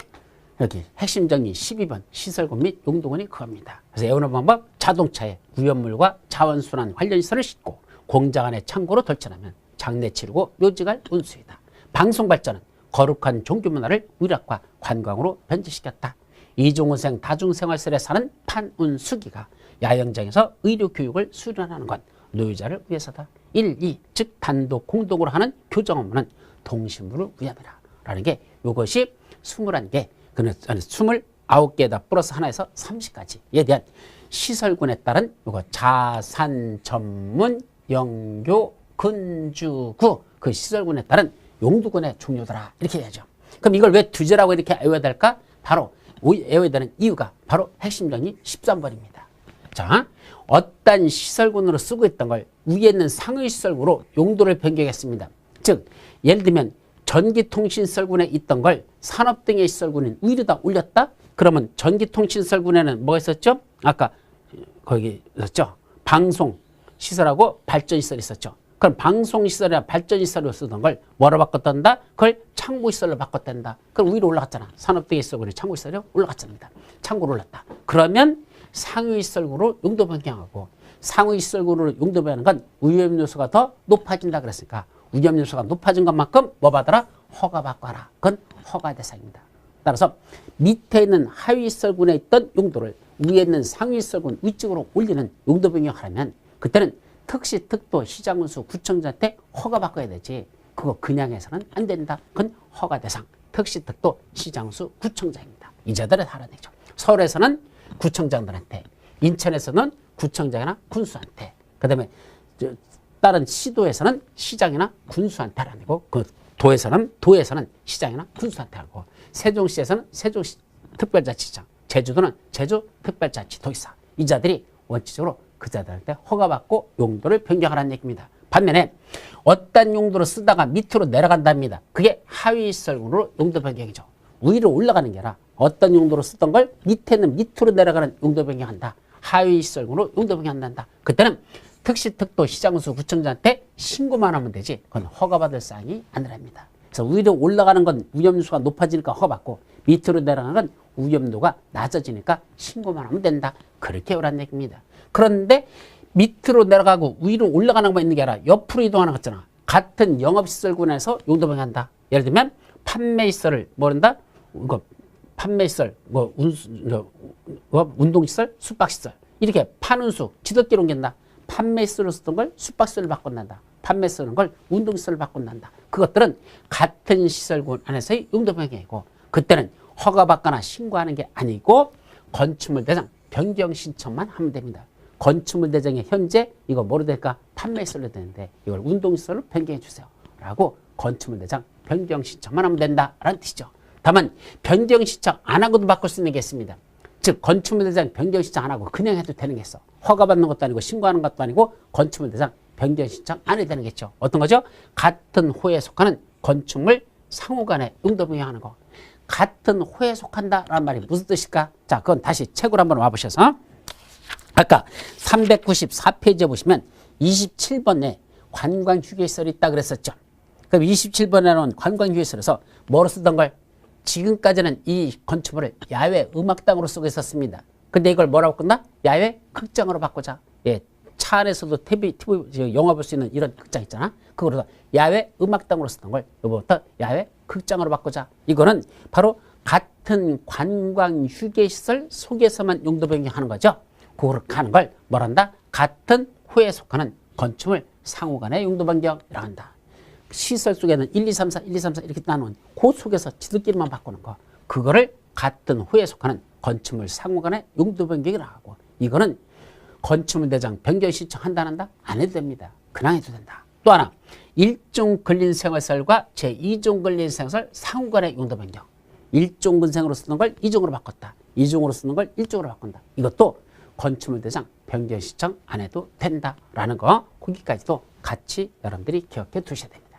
여기 핵심 정리 12번 시설군 및 용도군이 그겁니다. 그래서 외우는 방법, 자동차에 위험물과 자원순환 관련시설을 싣고 공장 안에 창고로 덜쳐놓으면 장례 치르고 묘지갈 운수이다. 방송발전은 거룩한 종교문화를 의락과 관광으로 변질시켰다. 이종훈생 다중생활설에 사는 판운수기가 야영장에서 의료교육을 수련하는 건 노유자를 위해서다. 1, 2, 즉 단독 공동으로 하는 교정 업무는 동식물을 위함이라. 라는 게 이것이 21개, 29개에다 플러스 하나에서 30가지에 대한 시설군에 따른 요거 자산 전문 영교 근주구 그 시설군에 따른 용도군의 종류더라. 이렇게 해야죠. 그럼 이걸 왜 두제라고 이렇게 외워야 될까? 바로 외워야 되는 이유가 바로 핵심 정리 13번입니다. 자, 어떤 시설군으로 쓰고 있던 걸 위에 있는 상위 시설군으로 용도를 변경했습니다. 즉, 예를 들면 전기통신시설군에 있던 걸 산업 등의 시설군은 위로 다 올렸다? 그러면 전기통신시설군에는 뭐가 있었죠? 아까 거기 있었죠? 방송시설하고 발전시설이 있었죠. 그럼 방송시설이나 발전시설로 쓰던 걸 뭐로 바꿨단다? 그걸 창고시설로 바꿨단다. 그럼 위로 올라갔잖아. 산업 등의 시설군이 창고시설로 올라갔잖아. 창고로 올랐다. 그러면 상위시설군으로 용도 변경하고 상위시설군으로 용도 변경하는 건 위험요소가 더 높아진다 그랬으니까 위험요소가 높아진 것만큼 뭐 받아라? 허가 받거라. 그건 허가 대상입니다. 따라서 밑에 있는 하위시설군에 있던 용도를 위에 있는 상위시설군 위쪽으로 올리는 용도 변경하려면 그때는 특시, 특도, 시장군수, 구청장한테 허가 받아야 되지. 그거 그냥 해서는 안 된다. 그건 허가 대상. 특시, 특도, 시장군수, 구청장입니다. 이자들을 하라는 얘기죠. 서울에서는 구청장들한테, 인천에서는 구청장이나 군수한테, 그 다음에 다른 시도에서는 시장이나 군수한테 하라는 거고, 그 도에서는 시장이나 군수한테 하고, 세종시에서는 세종시 특별자치장, 제주도는 제주 특별자치도지사. 이 자들이 원칙적으로 그 자들한테 허가받고 용도를 변경하라는 얘기입니다. 반면에 어떤 용도로 쓰다가 밑으로 내려간답니다. 그게 하위시설군으로 용도 변경이죠. 위로 올라가는 게 아니라 어떤 용도로 쓰던 걸 밑에는 밑으로 내려가는 용도 변경한다. 하위시설군으로 용도 변경한다. 그때는 특시, 특도, 시장군수, 구청장한테 신고만 하면 되지 그건 허가받을 사항이 아니랍니다. 그래서 위로 올라가는 건 위험도가 높아지니까 허가받고 밑으로 내려가는 건 위험도가 낮아지니까 신고만 하면 된다. 그렇게 오란 얘기입니다. 그런데 밑으로 내려가고 위로 올라가는 것만 있는 게 아니라 옆으로 이동하는 거 있잖아. 같은 영업시설군에서 용도 변경한다. 예를 들면 판매시설을 뭐한다? 이거 판매시설, 운동시설, 숙박시설 이렇게 판운수, 지도끼리 옮긴다. 판매시설로 쓰던 걸 숙박시설로 바꾼단다. 판매시설은 걸 운동시설로 바꾼단다. 그것들은 같은 시설군 안에서의 용도 변경이고 그때는 허가받거나 신고하는 게 아니고 건축물 대장 변경 신청만 하면 됩니다. 건축물 대장에 현재 이거 뭐로 될까? 판매시설로 되는데 이걸 운동시설로 변경해 주세요. 라고 건축물 대장 변경 신청만 하면 된다라는 뜻이죠. 다만 변경 신청 안 하고도 바꿀 수 있는 게 있습니다. 즉 건축물 대장 변경 신청 안 하고 그냥 해도 되는 게 있어. 허가받는 것도 아니고 신고하는 것도 아니고 건축물 대장 변경 신청 안 해도 되는 게 있죠. 어떤 거죠? 같은 호에 속하는 건축물 상호간에 용도 변경하는 거. 같은 호에 속한다라는 말이 무슨 뜻일까? 자, 그건 다시 책으로 한번 와보셔서 아까 394페이지에 보시면 27번에 관광휴게시설이 있다 그랬었죠. 그럼 27번에 나온 관광휴게시설에서 뭐로 쓰던 걸 지금까지는 이 건축물을 야외 음악당으로 쓰고 있었습니다. 근데 이걸 뭐라고 끝나? 야외 극장으로 바꾸자. 예, 차 안에서도 TV 영화 볼 수 있는 이런 극장 있잖아. 그거로 야외 음악당으로 쓰던 걸 이거부터 야외 극장으로 바꾸자. 이거는 바로 같은 관광휴게시설 속에서만 용도 변경하는 거죠. 그거를 하는 걸 뭐란다? 같은 호에 속하는 건축물 상호간의 용도 변경이라고 한다. 시설 속에는 1, 2, 3, 4, 1, 2, 3, 4 이렇게 나누는 그 속에서 지들끼리만 바꾸는 거. 그거를 같은 호에 속하는 건축물 상호간의 용도 변경이 나가고 이거는 건축물 대상 변경 신청한다 안 한다? 안 해도 됩니다. 그냥 해도 된다. 또 하나 1종 근린생활설과 제2종 근린생활설 상호간의 용도 변경. 1종 근생으로 쓰는 걸 2종으로 바꿨다. 2종으로 쓰는 걸 1종으로 바꾼다. 이것도 건축물 대상 변경 신청 안 해도 된다라는 거 거기까지도 같이 여러분들이 기억해 두셔야 됩니다.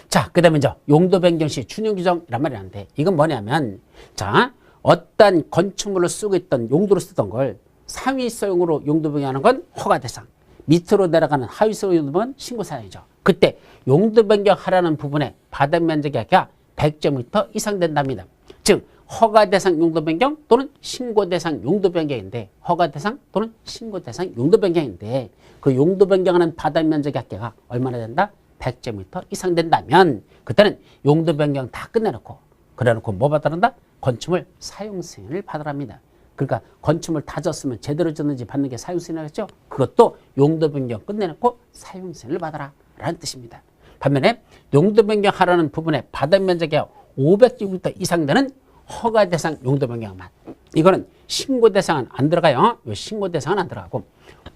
자, 그 다음에 이제 용도 변경 시 준용 규정이란 말이 나는데 이건 뭐냐면 자, 어떤 건축물을 쓰고 있던 용도로 쓰던 걸 상위소용으로 용도 변경하는 건 허가 대상, 밑으로 내려가는 하위소용 용도 변경은 신고 사항이죠. 그때 용도 변경하라는 부분에 바닥 면적이 아까 100제곱미터 이상 된답니다. 즉 허가 대상 용도 변경 또는 신고 대상 용도 변경인데 허가 대상 또는 신고 대상 용도 변경인데 그 용도 변경하는 바닥 면적의 합계가 얼마나 된다? 100제곱미터 이상 된다면 그때는 용도 변경 다 끝내놓고 그래놓고 뭐 받아란다? 건축물 사용 승인을 받으랍니다. 그러니까 건축물 다 졌으면 제대로 졌는지 받는 게 사용 승인이겠죠? 그것도 용도 변경 끝내놓고 사용 승인을 받아라 라는 뜻입니다. 반면에 용도 변경하라는 부분에 바닥 면적이 500제곱미터 이상 되는 허가 대상 용도 변경만 이거는 신고 대상은 안 들어가요. 이 신고 대상은 안 들어가고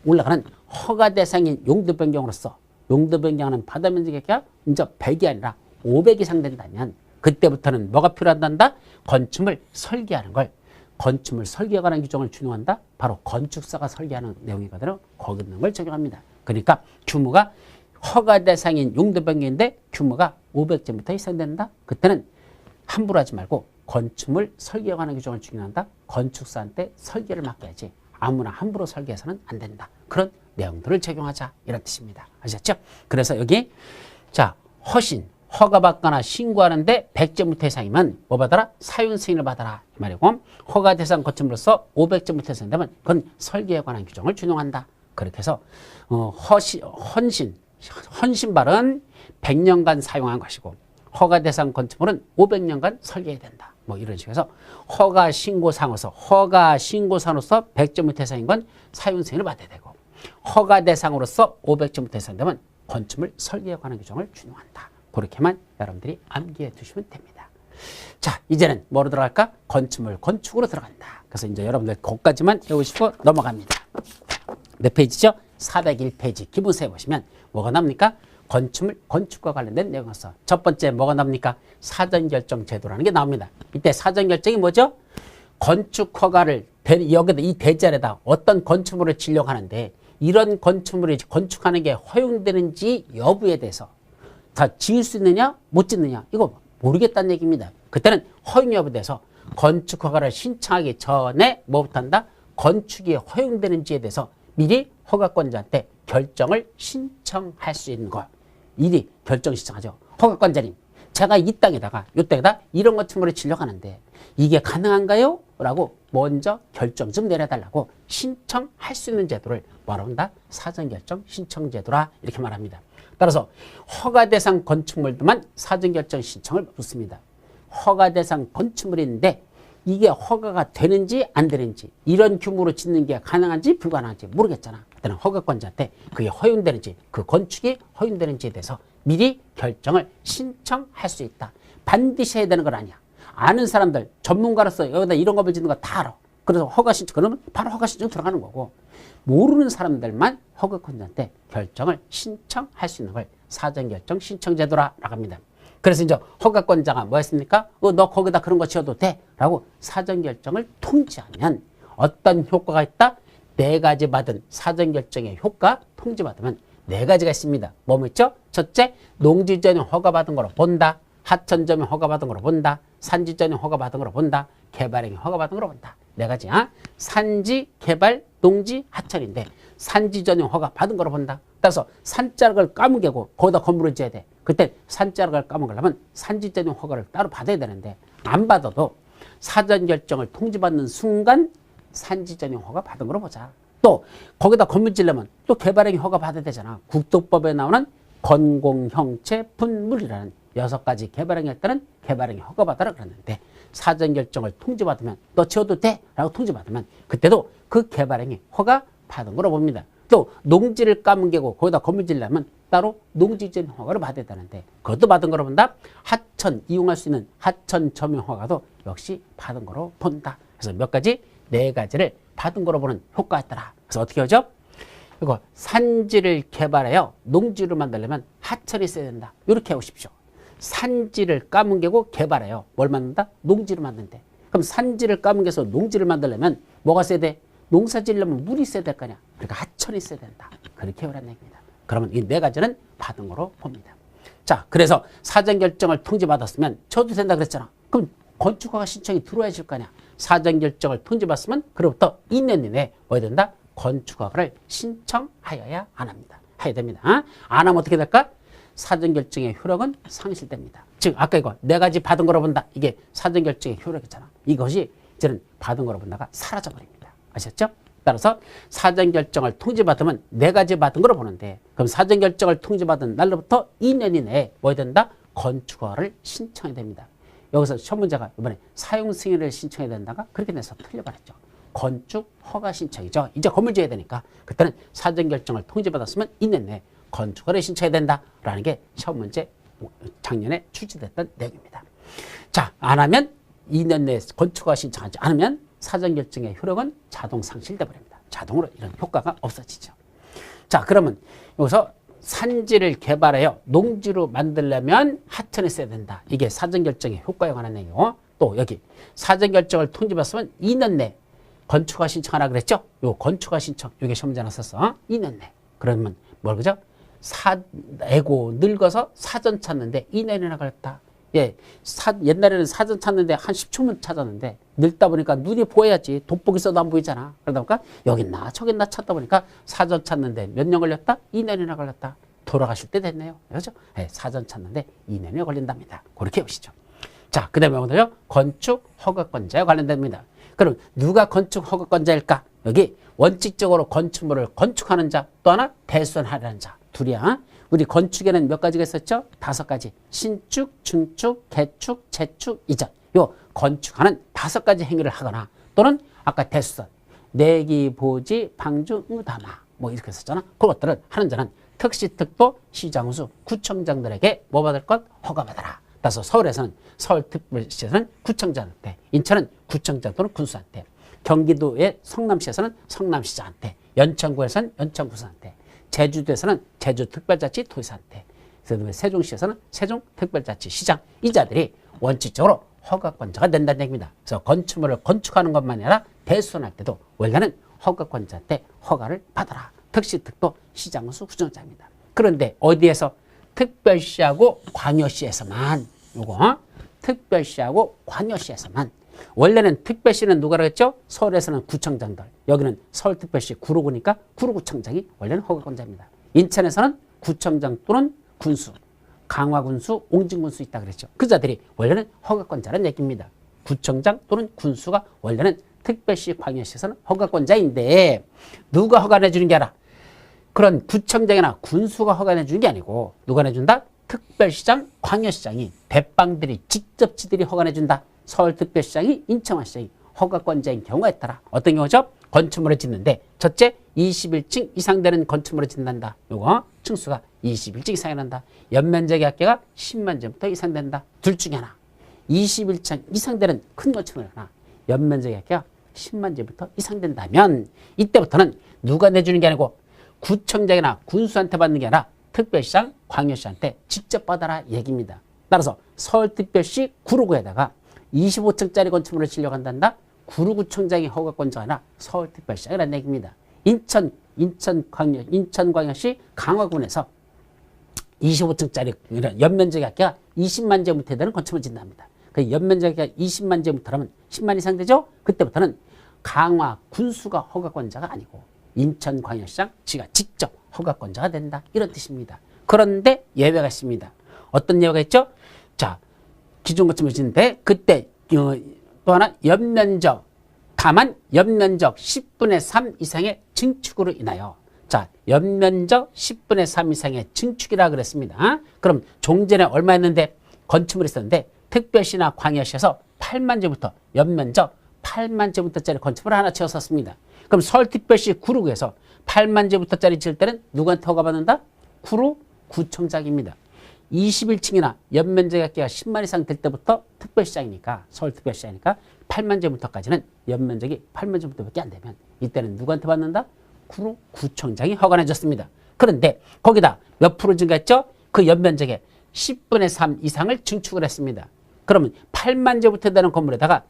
올라가는 허가 대상인 용도 변경으로서 용도 변경하는 바닥 면적이 이제 100이 아니라 500 이상 된다면 그때부터는 뭐가 필요하단다? 건축물 설계하는 걸 건축물 설계에 관한 규정을 준용한다. 바로 건축사가 설계하는 내용이거든요. 거기 있는 걸 적용합니다. 그러니까 규모가 허가 대상인 용도 변경인데 규모가 500제곱미터 이상 된다. 그때는 함부로 하지 말고 건축물 설계에 관한 규정을 준용한다. 건축사한테 설계를 맡겨야지 아무나 함부로 설계해서는 안 된다. 그런 내용들을 적용하자 이런 뜻입니다. 아셨죠? 그래서 여기 자 허신 허가받거나 신고하는데 100제곱미터 이상이면 뭐 받아라? 사용 승인을 받아라 이 말이고 허가 대상 건축물로서 500제곱미터 이상 되면 그건 설계에 관한 규정을 준용한다. 그렇게 해서 헌신발은 100년간 사용한 것이고 허가 대상 건축물은 500년간 설계해야 된다. 뭐 이런 식으로 해서 허가 신고상으로서 100제곱미터 이상인 건 사용 승인을 받아야 되고 허가 대상으로서 500제곱미터 이상 되면 건축물 설계에 관한 규정을 준용한다. 그렇게만 여러분들이 암기해 두시면 됩니다. 자, 이제는 뭐로 들어갈까? 건축물 건축으로 들어간다. 그래서 이제 여러분들 거기까지만 외우시고 넘어갑니다. 몇 페이지죠? 401페이지 기본서에 보시면 뭐가 나옵니까? 건축물 건축과 관련된 내용이었어. 첫 번째 뭐가 나옵니까? 사전결정 제도라는 게 나옵니다. 이때 사전결정이 뭐죠? 건축 허가를 여기다 이 대자리에다 어떤 건축물을 지려고 하는데 이런 건축물이 건축하는 게 허용되는지 여부에 대해서 다 지을 수 있느냐 못 짓느냐 이거 모르겠다는 얘기입니다. 그때는 허용 여부에 대해서 건축 허가를 신청하기 전에 뭐부터 한다? 건축이 허용되는지에 대해서 미리 허가권자한테 결정을 신청할 수 있는 거. 미리 결정 신청하죠. 허가권자님 제가 이 땅에다가 이 땅에다 이런 건축물을 지려고 하는데 이게 가능한가요? 라고 먼저 결정 좀 내려달라고 신청할 수 있는 제도를 뭐라고 한다? 사전결정 신청제도라 이렇게 말합니다. 따라서 허가대상 건축물들만 사전결정 신청을 받습니다. 허가대상 건축물인데 이게 허가가 되는지 안 되는지 이런 규모로 짓는 게 가능한지 불가능한지 모르겠잖아. 그때는 허가권자한테 그게 허용되는지 그 건축이 허용되는지에 대해서 미리 결정을 신청할 수 있다. 반드시 해야 되는 건 아니야. 아는 사람들 전문가로서 여기다 이런 거 짓는 거 다 알아. 그래서 허가 신청 그러면 바로 허가 신청 들어가는 거고 모르는 사람들만 허가권자한테 결정을 신청할 수 있는 걸 사전결정 신청제도라고 합니다. 그래서 이제 허가권자가 뭐 했습니까? 너 거기다 그런 거 지어도 돼? 라고 사전결정을 통지하면 어떤 효과가 있다? 4가지 받은 사전결정의 효과 통지받으면 4가지가 있습니다. 뭐뭐 있죠? 첫째, 농지 전용 허가받은 거로 본다. 하천 전용 허가받은 거로 본다. 산지 전용 허가받은 거로 본다. 개발행위 허가받은 거로 본다. 4가지야. 산지, 개발, 농지, 하천인데 산지 전용 허가받은 거로 본다. 따라서 산자락을 까무개고 거기다 건물을 지어야 돼. 그때 산자락을 까먹으려면 산지 전용 허가를 따로 받아야 되는데 안 받아도 사전결정을 통지받는 순간 산지 전용 허가 받은 거로 보자. 또 거기다 건물 지려면 또 개발행위 허가 받아야 되잖아. 국토법에 나오는 건공형체 분물이라는 6가지 개발행위 할 때는 개발행위 허가 받아라 그랬는데 사전결정을 통지받으면 너 지어도 돼? 라고 통지받으면 그때도 그 개발행위 허가 받은 거로 봅니다. 또 농지를 까문개고 거기다 건물 지려면 따로 농지전 허가를 받아야 되는데 그것도 받은 거로 본다. 하천 이용할 수 있는 하천 점용 허가도 역시 받은 거로 본다 그래서 몇 가지? 네 가지를 받은 거로 보는 효과가 있더라. 그래서 어떻게 하죠? 이거 산지를 개발하여 농지로 만들려면 하천이 있어야 된다. 이렇게 하십시오. 산지를 까뭉개고 개발하여 뭘 만든다? 농지를 만든대. 그럼 산지를 까뭉개서 농지를 만들려면 뭐가 있어야 돼? 농사 지으려면 물이 있어야 될 거 아니야. 그러니까 하천이 있어야 된다. 그렇게 하라는 얘기입니다. 그러면 이 네 가지는 받은 거로 봅니다. 자, 그래서 사전결정을 통지받았으면 줘도 된다 그랬잖아. 그럼 건축허가 신청이 들어와야 질 거 아니야. 사전결정을 통지받았으면 그로부터 2년 이내에 뭐 해야 된다? 건축허가를 신청하여야 안 합니다. 해야 됩니다. 안 하면 어떻게 될까? 사전결정의 효력은 상실됩니다. 즉 아까 이거 네 가지 받은 거로 본다. 이게 사전결정의 효력이잖아. 이것이 이제는 받은 거로 본다가 사라져버립니다. 아셨죠? 따라서 사전결정을 통지받으면 네 가지 받은 거로 보는데 그럼 사전결정을 통지받은 날로부터 2년 이내에 뭐 해야 된다? 건축허가를 신청해야 됩니다. 여기서 첫 문제가 이번에 사용승인을 신청해야 된다가 그렇게 돼서 틀려버렸죠. 건축허가 신청이죠. 이제 건물 지어야 되니까 그때는 사전결정을 통지받았으면 2년 내에 건축허가를 신청해야 된다라는 게 첫 문제 작년에 출제됐던 내용입니다. 자, 안 하면 2년 내에 건축허가 신청하지 않으면 사전결정의 효력은 자동 상실돼 버립니다. 자동으로 이런 효과가 없어지죠. 자, 그러면 여기서 산지를 개발하여 농지로 만들려면 하천이 있어야 된다. 이게 사전결정의 효과에 관한 내용이고 또 여기 사전결정을 통지받으면 2년 내 건축허가 신청하라 그랬죠? 요 건축허가 신청 이게 시험 문제 나왔었어. 2년 내. 그러면 뭘 그죠? 애고 늙어서 사전 찾는데 2년이나 걸렸다. 예, 옛날에는 사전 찾는데 한 10초면 찾았는데 늙다 보니까 눈이 보여야지 돋보기 써도 안 보이잖아. 그러다 보니까 여기 있나 저기 있나 찾다 보니까 사전 찾는데 몇 년 걸렸다? 2년이나 걸렸다. 돌아가실 때 됐네요. 그렇죠? 예, 사전 찾는데 2년이 걸린답니다. 그렇게 보시죠. 자, 그 다음에 오늘요. 건축허가권자에 관련됩니다. 그럼 누가 건축허가권자일까? 여기 원칙적으로 건축물을 건축하는 자, 또 하나 대손하려는 자. 둘이야. 우리 건축에는 몇 가지가 있었죠? 5가지. 신축, 중축, 개축, 재축, 이전. 요 건축하는 5가지 행위를 하거나 또는 아까 대수선, 내기, 보지, 방주, 의담화 뭐 이렇게 했었잖아. 그것들을 하는 자는 특시, 특도, 시장수, 구청장들에게 뭐 받을 것? 허가받아라. 따라서 서울에서는 서울특별시에서는 구청장한테, 인천은 구청장 또는 군수한테, 경기도의 성남시에서는 성남시장한테, 연천구에서는 연천구수한테, 제주도에서는 제주특별자치도지사한테, 세종시에서는 세종특별자치시장, 이 자들이 원칙적으로 허가권자가 된다는 얘기입니다. 그래서 건축물을 건축하는 것만이 아니라 대수선할 때도 원래는 허가권자한테 허가를 받아라. 특시, 특도, 시장수, 구청장입니다. 그런데 어디에서? 특별시하고 광역시에서만, 특별시하고 광역시에서만. 원래는 특별시는 누가 그랬죠? 서울에서는 구청장들, 여기는 서울특별시 구로구니까 구로구청장이 원래는 허가권자입니다. 인천에서는 구청장 또는 군수, 강화군수, 옹진군수 있다 그랬죠. 그 자들이 원래는 허가권자라는 얘기입니다. 구청장 또는 군수가 원래는 특별시, 광역시에서는 허가권자인데 누가 허가를 해주는 게 아니라 그런 구청장이나 군수가 허가를 해주는 게 아니고 누가 내준다? 특별시장, 광역시장이 대빵들이 직접 지들이 허가를 해준다. 서울특별시장이, 인천시장이 허가권자인 경우가 있더라. 어떤 경우죠? 건축물을 짓는데 첫째 21층 이상 되는 건축물을 짓는다. 요거 층수가 21층 이상이 난다. 연면적의 합계가 10만 제곱미터 이상 된다. 둘 중에 하나. 21층 이상 되는 큰 건축물을 하나. 연면적의 합계가 10만 제곱미터 이상 된다면 이때부터는 누가 내주는 게 아니고 구청장이나 군수한테 받는 게 아니라 특별시장, 광역시한테 직접 받아라 얘기입니다. 따라서 서울특별시 구로구에다가 25층짜리 건축물을 지려고 한단다. 구로구청장이 허가권자가 아니라 서울특별시장이라는 얘기입니다. 인천광역시 강화군에서 25층짜리 연면적의 합계가 20만 제곱미터 되는 건축물을 짓는답니다. 그 연면적이 20만 제곱미터라면 10만 이상 되죠? 그때부터는 강화 군수가 허가권자가 아니고 인천광역시장 지가 직접 허가권자가 된다. 이런 뜻입니다. 그런데 예외가 있습니다. 어떤 예외가 있죠? 자, 기존 건축물을 짓는데 그때 또 하나 연면적, 다만 연면적 10분의 3 이상의 증축으로 인하여, 자, 연면적 10분의 3 이상의 증축이라 그랬습니다. 그럼 종전에 얼마였는데 건축물이 있었는데 특별시나 광역시에서 8만 제곱미터, 연면적 8만 제곱미터짜리 건축물을 하나 지었었습니다. 그럼 서울특별시 구로구에서 8만 제곱미터짜리 지을 때는 누구한테 허가받는다? 구로구청장입니다. 21층이나 연면적이 합계가 10만 이상 될 때부터 특별시장이니까, 서울특별시장이니까 8만 제곱미터까지는 연면적이 8만 제곱미터밖에 안 되면 이때는 누구한테 받는다? 구청장이 허가해 줬습니다. 그런데 거기다 몇 프로 증가했죠? 그 연면적의 10분의 3 이상을 증축을 했습니다. 그러면 8만 제곱미터 되는 건물에다가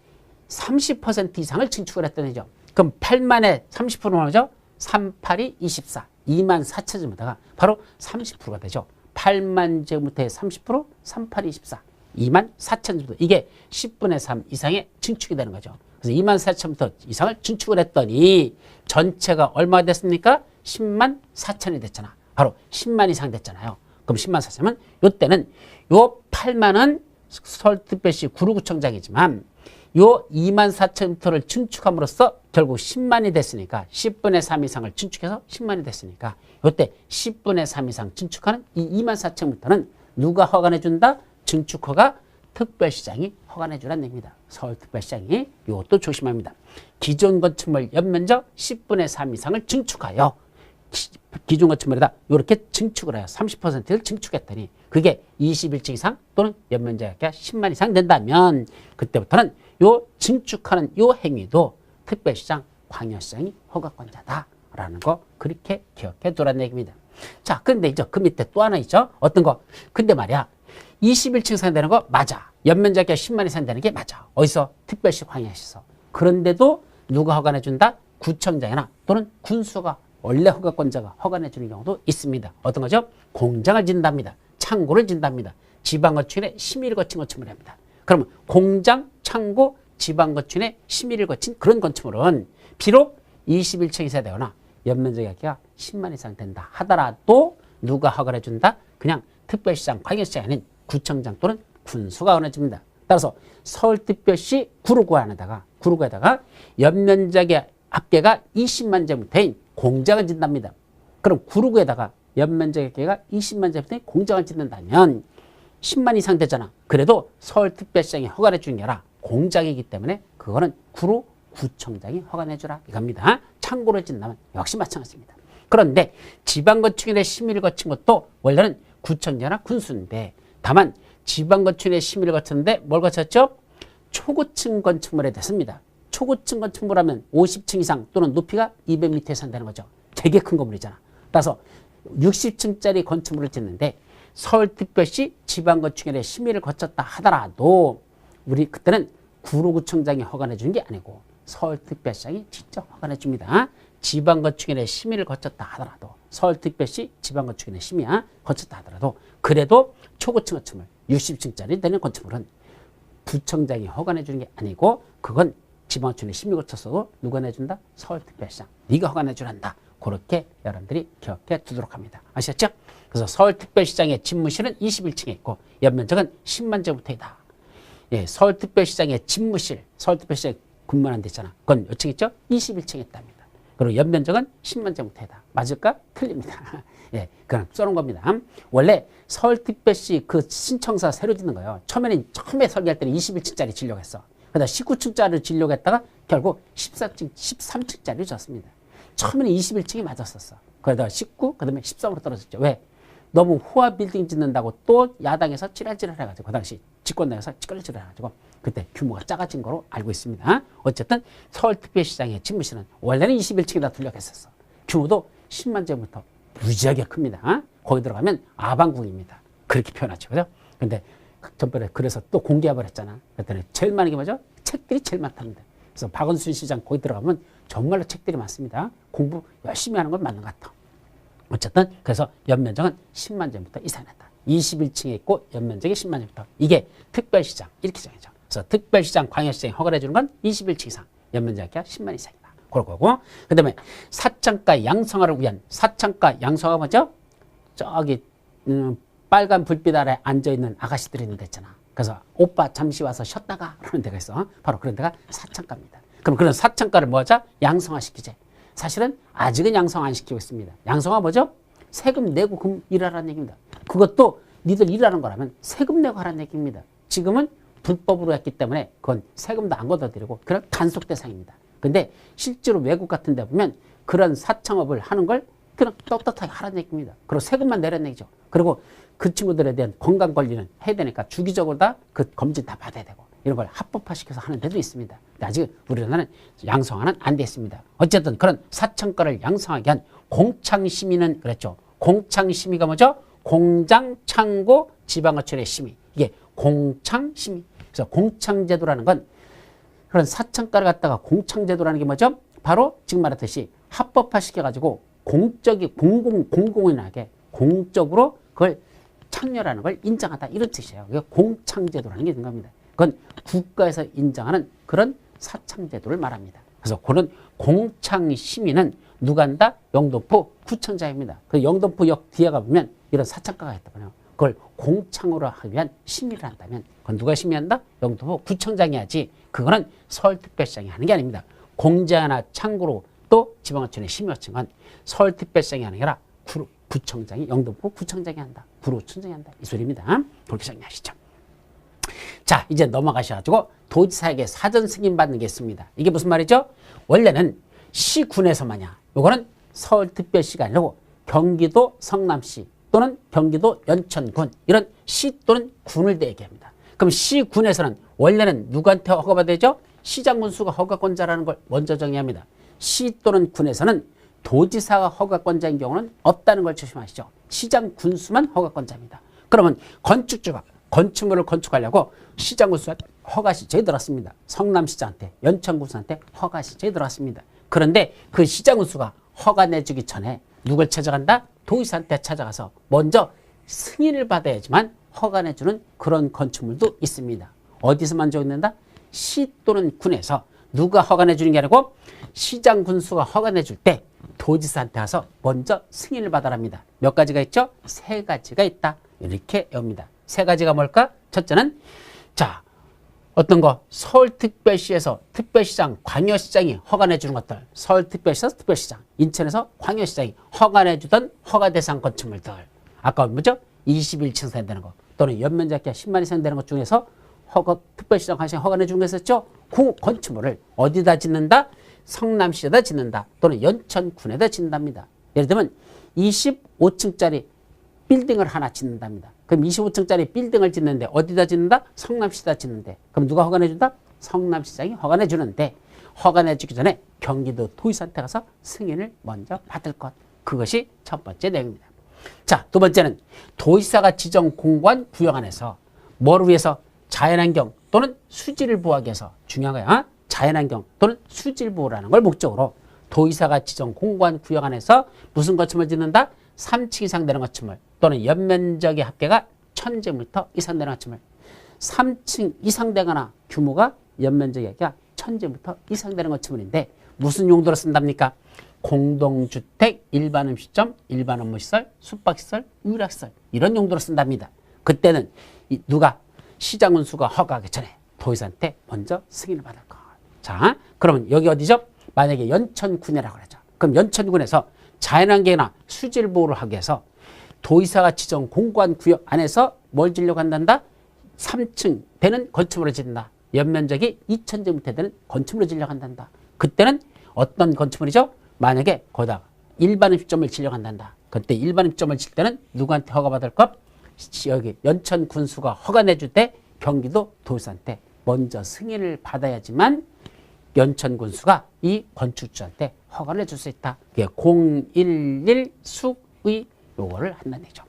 30% 이상을 증축을 했다는 얘기죠. 그럼 8만에 30%는 뭐죠? 3, 8이 24. 2만 4천 제곱미터가 바로 30%가 되죠. 8만 제곱미터의 30%, 3, 8이 24. 2만 4천 제곱미터. 이게 10분의 3 이상의 증축이 되는 거죠. 그래서 2만 4천 미터 이상을 증축을 했더니 전체가 얼마가 됐습니까? 10만 4천이 됐잖아. 바로 10만 이상 됐잖아요. 그럼 10만 4천은 요때는 요 8만은 서울특별시 구로구청장이지만 요 2만 4천 미터를 증축함으로써 결국 10만이 됐으니까 10분의 3 이상을 증축해서 10만이 됐으니까 요때 10분의 3 이상 증축하는 이 2만 4천 미터는 누가 허가해 준다? 증축허가 특별시장이 허가해 주라는 얘기입니다. 서울특별시장이 이것도 조심합니다. 기존 건축물 연면적 10분의 3 이상을 증축하여 기존 건축물에다 이렇게 증축을 해요. 30%를 증축했더니 그게 21층 이상 또는 연면적이 10만 이상 된다면 그때부터는 요 증축하는 요 행위도 특별시장, 광역시장이 허가권자다라는 거 그렇게 기억해 두라는 얘기입니다. 자, 근데 이제 그 밑에 또 하나 있죠. 어떤 거? 근데 말이야. 21층 이상 되는 거 맞아. 연면적이 10만 이상 되는 게 맞아. 어디서? 특별시, 광역시에서. 그런데도 누가 허가해 준다? 구청장이나 또는 군수가 원래 허가권자가 허가해 주는 경우도 있습니다. 어떤 거죠? 공장을 짓는답니다. 창고를 짓는답니다. 지방건축인의 심의를 거친 건축물을 합니다. 그러면 공장, 창고, 지방건축인의 심의를 거친 그런 건축물은 비록 21층 이상 되거나 연면적이 합계가 10만 이상 된다 하더라도 누가 허가해 준다? 그냥 특별시장, 광역시장이 아닌 구청장 또는 군수가 허가해 줍니다. 따라서 서울특별시 구로구에다가 연면적의 합계가 20만 제곱미터인 공장을 짓는답니다. 그럼 구로구에다가 연면적 합계가 20만 제곱미터인 공장을 짓는다면 10만 이상 되잖아. 그래도 서울특별시장이 허가해 주는 게 아니라 공장이기 때문에 그거는 구청장이 허가해 주라 이겁니다. 창고를 짓는다면 역시 마찬가지입니다. 그런데 지방건축인의 심의를 거친 것도 원래는 구청장이나 군수인데 다만 지방건축인의 심의를 거쳤는데 뭘 거쳤죠? 초고층 건축물에 됐습니다. 초고층 건축물하면 50층 이상 또는 높이가 200m 이상 되는 거죠. 되게 큰 건물이잖아. 따라서 60층짜리 건축물을 짓는데 서울특별시 지방건축인의 심의를 거쳤다 하더라도 우리 그때는 구로구청장이 허가해 주는 게 아니고 서울특별시장이 직접 허가해 줍니다. 지방건축인의 심의를 거쳤다 하더라도 서울특별시 지방건축인의 심의야 거쳤다 하더라도 그래도 초고층 건축물 60층짜리 되는 건축물은 구청장이 허가해 주는 게 아니고 그건 지방건축인의 심의 거쳤어도 누가 내준다? 서울특별시장. 네가 허가해 주란다. 그렇게 여러분들이 기억해 두도록 합니다. 아시겠죠? 그래서 서울특별시장의 집무실은 21층에 있고 연면적은 10만 제곱미터이다. 예, 서울특별시장의 집무실, 서울특별시장에 근무하는 데 있잖아. 그건 몇 층 있죠? 21층에 있답니다. 그리고 연면적은 10만 제곱미터이다. 맞을까? 틀립니다. 예, 그냥 써놓은 겁니다. 원래 서울특별시 그 신청서 새로 짓는 거예요. 처음에 설계할 때는 21층짜리 지려고 했어. 그러다 19층짜리를 지려고 했다가 결국 14층, 13층짜리를 줬습니다. 처음에는 21층이 맞았었어. 그러다가 19, 그 다음에 13으로 떨어졌죠. 왜? 너무 호화 빌딩 짓는다고 또 야당에서 찌랄찌랄 해가지고 그 당시 집권당에서 찌랄찌랄 해가지고 그때 규모가 작아진 거로 알고 있습니다. 어쨌든 서울특별시장의 집무실은 원래는 21층에다 두려고 했었어. 규모도 10만 제곱미터 무지하게 큽니다. 거기 들어가면 아방궁입니다. 그렇게 표현하죠. 그죠? 근데 전번에 그래서 또 공개합을 했잖아. 그랬더니 제일 많은 게 뭐죠? 책들이 제일 많답니다. 그래서 박원순 시장 거기 들어가면 정말로 책들이 많습니다. 공부 열심히 하는 건 맞는 것 같아. 어쨌든 그래서 연면적은 10만 제곱미터 이상이다. 21층에 있고 연면적이 10만 제곱미터. 이게 특별시장 이렇게 정해져. 그래서 특별시장, 광역시장이 허가해 주는 건 21층 이상, 연면적이 10만 이상이다. 그럴 거고. 그다음에 사창가 양성화를 위한 사창가 양성화 뭐죠? 저기 빨간 불빛 아래 앉아 있는 아가씨들이 있는 데 있잖아. 그래서 오빠 잠시 와서 쉬었다가 그런 데가 있어. 바로 그런 데가 사창가입니다. 그럼 그런 사창가를 뭐하자? 양성화 시키지. 사실은 아직은 양성화 안 시키고 있습니다. 양성화 뭐죠? 세금 내고 일하라는 얘기입니다. 그것도 니들 일하는 거라면 세금 내고 하라는 얘기입니다. 지금은 불법으로 했기 때문에 그건 세금도 안 걷어들이고 그런 단속 대상입니다. 근데 실제로 외국 같은 데 보면 그런 사창업을 하는 걸 그냥 떳떳하게 하라는 얘기입니다. 그리고 세금만 내라는 얘기죠. 그리고 그 친구들에 대한 건강 관리는 해야 되니까 주기적으로 다 그 검진 다 받아야 되고 이런 걸 합법화시켜서 하는 데도 있습니다. 근데 아직 우리나라는 양성화는 안 됐습니다. 어쨌든 그런 사천가를 양성하게 한 공창심의는 그랬죠. 공창심의가 뭐죠? 공장, 창고, 지방어촌의 심의. 이게 공창심의. 그래서 공창제도라는 건 그런 사천가를 갖다가 공창제도라는 게 뭐죠? 바로 지금 말했듯이 합법화시켜가지고 공공연하게 공적으로 그걸 창렬하는 걸 인정하다 이런 뜻이에요. 그게 공창제도라는 게 있는 겁니다. 그건 국가에서 인정하는 그런 사창제도를 말합니다. 그래서 그런 공창심의는 누가 한다? 영등포 구청장입니다. 그 영등포역 뒤에 가보면 이런 사창가가 있다고요. 그걸 공창으로 하기 위한 심의를 한다면 그건 누가 심의한다? 영등포 구청장이 하지. 그거는 서울특별시장이 하는 게 아닙니다. 공장이나 창고로 또 지방어촌의 심의요청은 건 서울특별시장이 하는 게 아니라 구청장이 영등포 구청장이 한다. 구로청장이 한다. 이 소리입니다. 그렇게 정리하시죠. 자, 이제 넘어가셔가지고 도지사에게 사전 승인 받는 게 있습니다. 이게 무슨 말이죠? 원래는 시군에서만이야. 요거는 서울특별시가 아니고 경기도 성남시 또는 경기도 연천군 이런 시 또는 군을 얘기합니다. 그럼 시군에서는 원래는 누구한테 허가받아야죠? 시장군수가 허가권자라는 걸 먼저 정의합니다. 시 또는 군에서는 도지사가 허가권자인 경우는 없다는 걸 조심하시죠. 시장군수만 허가권자입니다. 그러면 건축주가 건축물을 건축하려고 시장군수한테 허가시청이 들어왔습니다. 성남시장한테 연천군수한테 허가시청이 들어왔습니다. 그런데 그 시장군수가 허가 내주기 전에 누굴 찾아간다? 도지사한테 찾아가서 먼저 승인을 받아야지만 허가 내주는 그런 건축물도 있습니다. 어디서만 적용된다? 시 또는 군에서 누가 허가 내주는 게 아니고 시장 군수가 허가 내줄 때 도지사한테 가서 먼저 승인을 받아랍니다. 몇 가지가 있죠? 세 가지가 있다. 이렇게 외웁니다. 세 가지가 뭘까? 첫째는 자 어떤 거 서울특별시에서 특별시장, 광역시장이 허가 내주는 것들 서울특별시에서 특별시장, 인천에서 광역시장이 허가 내주던 허가 대상 건축물들 아까 뭐죠? 21층 세대는 거 또는 연면적이 10만 이상 되는 것 중에서 특별시장 관시장 허가 내주는 거 있었죠? 그 건축물을 어디다 짓는다? 성남시에다 짓는다. 또는 연천군에다 짓는답니다. 예를 들면 25층짜리 빌딩을 하나 짓는답니다. 그럼 25층짜리 빌딩을 짓는데 어디다 짓는다? 성남시에다 짓는데. 그럼 누가 허가 내준다? 성남시장이 허가 내주는데 허가 내주기 전에 경기도 도지사한테 가서 승인을 먼저 받을 것. 그것이 첫 번째 내용입니다. 자, 두 번째는 도지사가 지정 공고한 구역 안에서 뭐를 위해서? 자연환경 또는 수질을 보호하기 위해서 중요한 거야. 자연환경 또는 수질 보호라는 걸 목적으로 도지사가 지정 공고한 구역 안에서 무슨 건축물을 짓는다? 3층 이상 되는 건축물 또는 연면적의 합계가 1000제곱미터 이상 되는 건축물 3층 이상 되거나 규모가 연면적의 합계가 1000제곱미터 이상 되는 건축물인데 무슨 용도로 쓴답니까? 공동주택, 일반 음식점, 일반 업무시설, 숙박시설, 의료시설 이런 용도로 쓴답니다. 그때는 누가? 시장군수가 허가하기 전에 도지사한테 먼저 승인을 받을 것. 자, 그러면 여기 어디죠? 만약에 연천군이라고 그러죠. 그럼 연천군에서 자연환경이나 수질 보호를 하기 위해서 도지사가 지정 공고한 구역 안에서 뭘 지려고 한단다? 3층 되는 건축물을 짓는다. 연면적이 2000제곱미터 되는 건축물을 지려고 한단다. 그때는 어떤 건축물이죠? 만약에 거기다 일반 음식점을 지려고 한단다. 그때 일반 음식점을 질 때는 누구한테 허가받을 것? 여기 연천 군수가 허가 내줄 때 경기도 도지사한테 먼저 승인을 받아야지만 연천 군수가 이 건축주한테 허가를 줄 수 있다. 그게 011 숙의 요거를 한다는 얘기죠.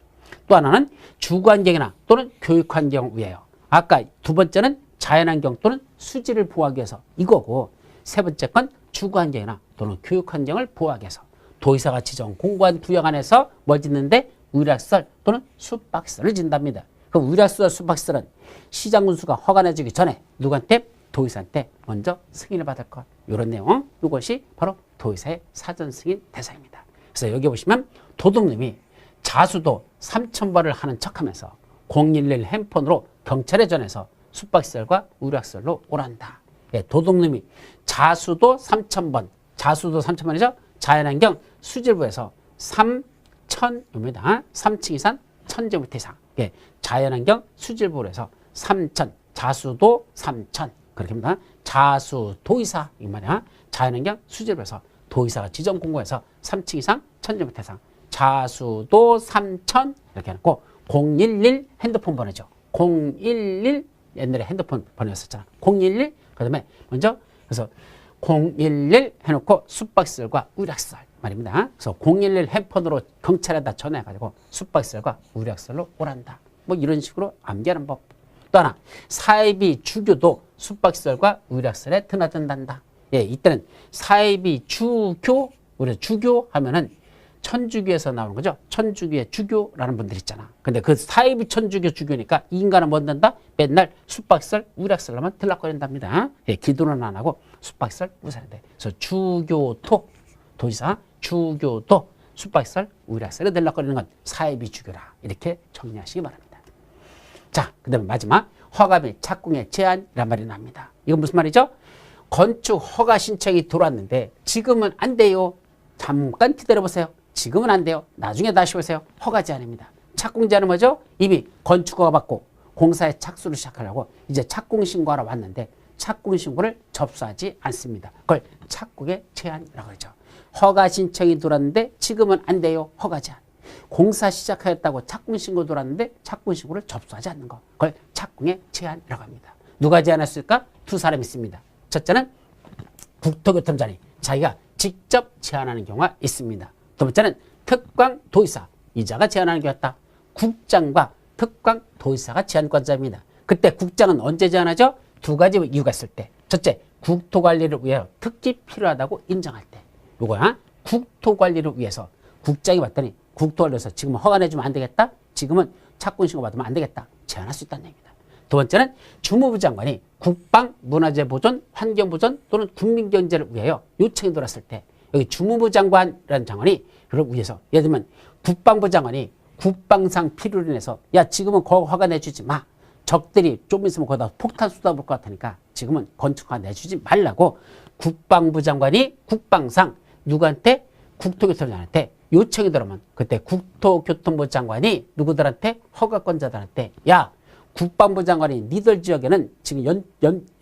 또 하나는 주거환경이나 또는 교육환경 위에요. 아까 두 번째는 자연환경 또는 수질을 보호하기 위해서 이거고 세 번째 건 주거환경이나 또는 교육환경을 보호하기 위해서 도지사가 지정 공고한 구역 안에서 뭘 짓는데 의료시설 또는 숙박시설을 짓답니다. 그럼 의료시설, 숙박시설은 시장군수가 허가 내주기 전에 누구한테? 도지사한테 먼저 승인을 받을 것. 이런 내용, 이것이 바로 도지사의 사전 승인 대상입니다. 그래서 여기 보시면 도둑놈이 자수도 3000번을 하는 척하면서 011 핸폰으로 경찰에 전해서 숙박시설과 의료시설로 오란다. 예, 도둑놈이 자수도 3000번, 자수도 3000번이죠? 자연환경 수질부에서 3000입니다. 3층 이상 1000제곱미터 이상. 예, 자연환경 수질부에서 3000, 자수도 3000. 그렇게 합니다. 자수 도의사 이 말이야. 자연환경 수질부에서 도의사가 지정 공고해서 3층 이상 1000제곱미터 이상. 자수도 3000 이렇게 해놓고 011 핸드폰 번호죠. 011 옛날에 핸드폰 번호였었잖아. 011 그다음에 먼저 그래서 011 해놓고 숙박시설과 의료시설 말입니다. 그래서 011 핸폰으로 경찰에다 전화해가지고 숙박시설과 의료시설로 오란다. 뭐 이런 식으로 암기하는 법. 또 하나 사이비 주교도 숙박시설과 의료시설에 드나든단다. 예, 이때는 사이비 주교 우리 주교 하면은 천주교에서 나오는 거죠. 천주교의 주교라는 분들 있잖아. 근데 그 사이비 천주교 주교니까 이 인간은 뭐 된다? 맨날 숙박시설, 의료시설로만 들락거린답니다. 예, 기도는 안 하고 숙박시설, 의료시설인데. 그래서 주교토, 도지사, 주교도, 숙박시설, 의료시설에 들락거리는 건 사이비 주교라. 이렇게 정리하시기 바랍니다. 자, 그 다음에 마지막 허가 및 착공의 제한이란 말이 나옵니다. 이건 무슨 말이죠? 건축 허가 신청이 들어왔는데 지금은 안 돼요. 잠깐 기다려보세요. 지금은 안 돼요. 나중에 다시 오세요. 허가 제한입니다. 착공 제한은 뭐죠? 이미 건축허가 받고 공사에 착수를 시작하려고 이제 착공 신고하러 왔는데 착공 신고를 접수하지 않습니다. 그걸 착공의 제한이라고 하죠. 허가 신청이 들어왔는데 지금은 안 돼요. 허가 제한. 공사 시작하였다고 착공 신고 들어왔는데 착공 신고를 접수하지 않는 거. 그걸 착공의 제한이라고 합니다. 누가 제한했을까? 두 사람이 있습니다. 첫째는 국토교통부장이 자기가 직접 제한하는 경우가 있습니다. 두 번째는 특광도지사 이자가 제한하는 경우였다. 국장과 특광도지사가 제한권자입니다. 그때 국장은 언제 제한하죠? 두 가지 이유가 있을 때. 첫째, 국토관리를 위해 특히 필요하다고 인정할 때. 요거야. 국토관리를 위해서 국장이 봤더니 국토관리에서 지금은 허가 내주면 안 되겠다. 지금은 착공신고 받으면 안 되겠다. 제한할 수 있다는 얘기입니다. 두 번째는 주무부 장관이 국방, 문화재 보존, 환경 보존 또는 국민 경제를 위하여 요청이 들어왔을 때 여기 주무부 장관이라는 장관이 그를 위해서 예를 들면 국방부 장관이 국방상 필요로 인해서 야 지금은 허가 내주지 마. 적들이 좀 있으면 거기다 폭탄 쏟아볼 것 같으니까 지금은 건축허가 내주지 말라고 국방부 장관이 국방상 누구한테? 국토교통부장한테 요청이 들어오면 그때 국토교통부 장관이 누구들한테? 허가권자들한테 야 국방부 장관이 니들 지역에는 지금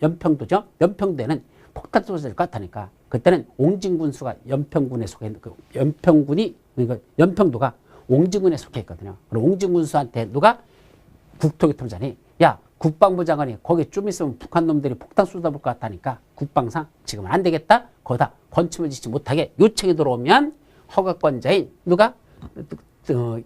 연평도죠. 연평도에는 폭탄 쏟아질 것 같으니까 그때는 옹진군수가 연평군에 속해 있는 그 연평군이 그러니까 연평도가 옹진군에 속해 있거든요. 그럼 옹진군수한테 누가 국토교통부장이 야 국방부 장관이 거기 좀 있으면 북한 놈들이 폭탄 쏟아볼 것 같다니까 국방상 지금은 안 되겠다. 거기다 건축을 짓지 못하게 요청이 들어오면 허가권자인 누가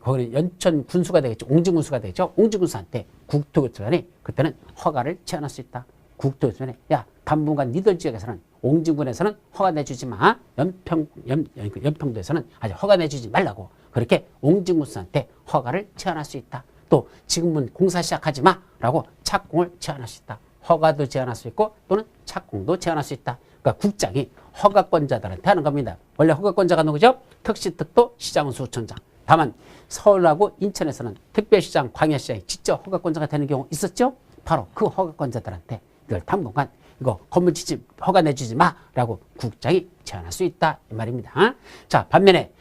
거기는 연천 군수가 되겠죠. 옹진군수가 되겠죠. 옹진군수한테 국토교통부장이 그때는 허가를 제한할 수 있다. 국토교통부장이 야 당분간 니들 지역에서는 옹진군에서는 허가 내주지 마. 연평도에서는 아직 허가 내주지 말라고 그렇게 옹진군수한테 허가를 제한할 수 있다. 또 지금은 공사 시작하지 마라고 착공을 제한할 수 있다. 허가도 제한할 수 있고 또는 착공도 제한할 수 있다. 그러니까 국장이 허가권자들한테 하는 겁니다. 원래 허가권자가 누구죠? 특시특도 시장수청장. 다만 서울하고 인천에서는 특별시장, 광역시장이 직접 허가권자가 되는 경우 있었죠? 바로 그 허가권자들한테 이걸 당분간 이거 건물 짓지 허가 내주지 마라고 국장이 제한할 수 있다 이 말입니다. 자 반면에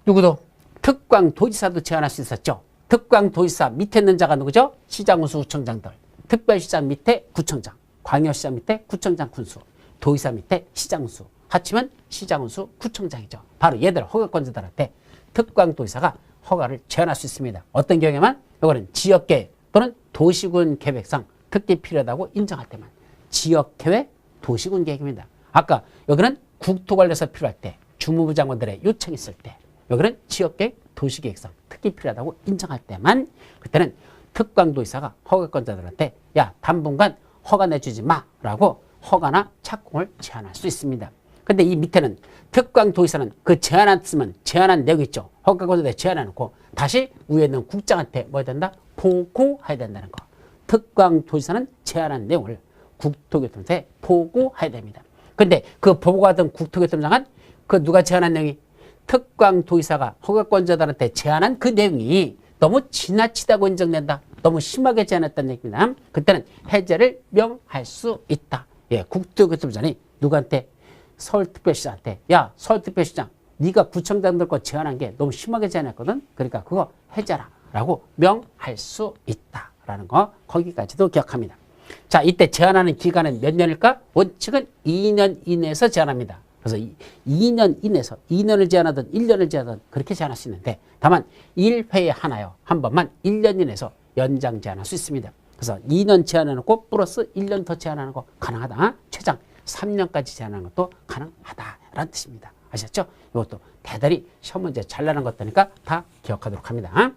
누구도 특광도지사도 제한할 수 있었죠. 특광도지사 밑에 있는 자가 누구죠? 시장군수청장들. 특별시장 밑에 구청장, 광역시장 밑에 구청장 군수, 도지사 밑에 시장군수. 합치면 시장군수 구청장이죠. 바로 얘들 허가권자들한테 특광도지사가 허가를 제한할 수 있습니다. 어떤 경우에만? 이거는 지역계획 또는 도시군 계획상 특히 필요하다고 인정할 때만. 지역계획, 도시군 계획입니다. 아까 여기는 국토관리에서 필요할 때, 주무부 장관들의 요청이 있을 때, 여기는 지역계획, 도시계획상 특히 필요하다고 인정할 때만 그때는 특광도지사가 허가권자들한테 야 당분간 허가 내주지 마라고 허가나 착공을 제한할 수 있습니다. 근데 이 밑에는 특광도지사는 그 제한한 내용이 있죠. 허가권자들에 제한해놓고 다시 위에 있는 국장한테 뭐 해야 된다? 보고해야 된다는 거. 특광도지사는 제한한 내용을 국토교통부에 보고해야 됩니다. 근데 그 보고하던 국토교통부장은 그 누가 제한한 내용이 특광도지사가 허가권자들한테 제한한 그 내용이 너무 지나치다고 인정된다. 너무 심하게 제한했다는 얘기입니다. 그때는 해제를 명할 수 있다. 예, 국토교통부장이 누구한테? 서울특별시장한테 야 서울특별시장 네가 구청장들 거 제한한 게 너무 심하게 제한했거든. 그러니까 그거 해제라 라고 명할 수 있다라는 거 거기까지도 기억합니다. 자 이때 제한하는 기간은 몇 년일까? 원칙은 2년 이내에서 제한합니다. 그래서 2년 이내에서 2년을 제한하든 1년을 제한하든 그렇게 제한할 수 있는데 다만 1회에 하나요. 한 번만 1년 이내에서 연장 제한할 수 있습니다. 그래서 2년 제한해놓고 플러스 1년 더 제한하는 거 가능하다. 최장 3년까지 제한하는 것도 가능하다라는 뜻입니다. 아셨죠? 이것도 대단히 시험 문제 잘 나는 것들이니까 다 기억하도록 합니다.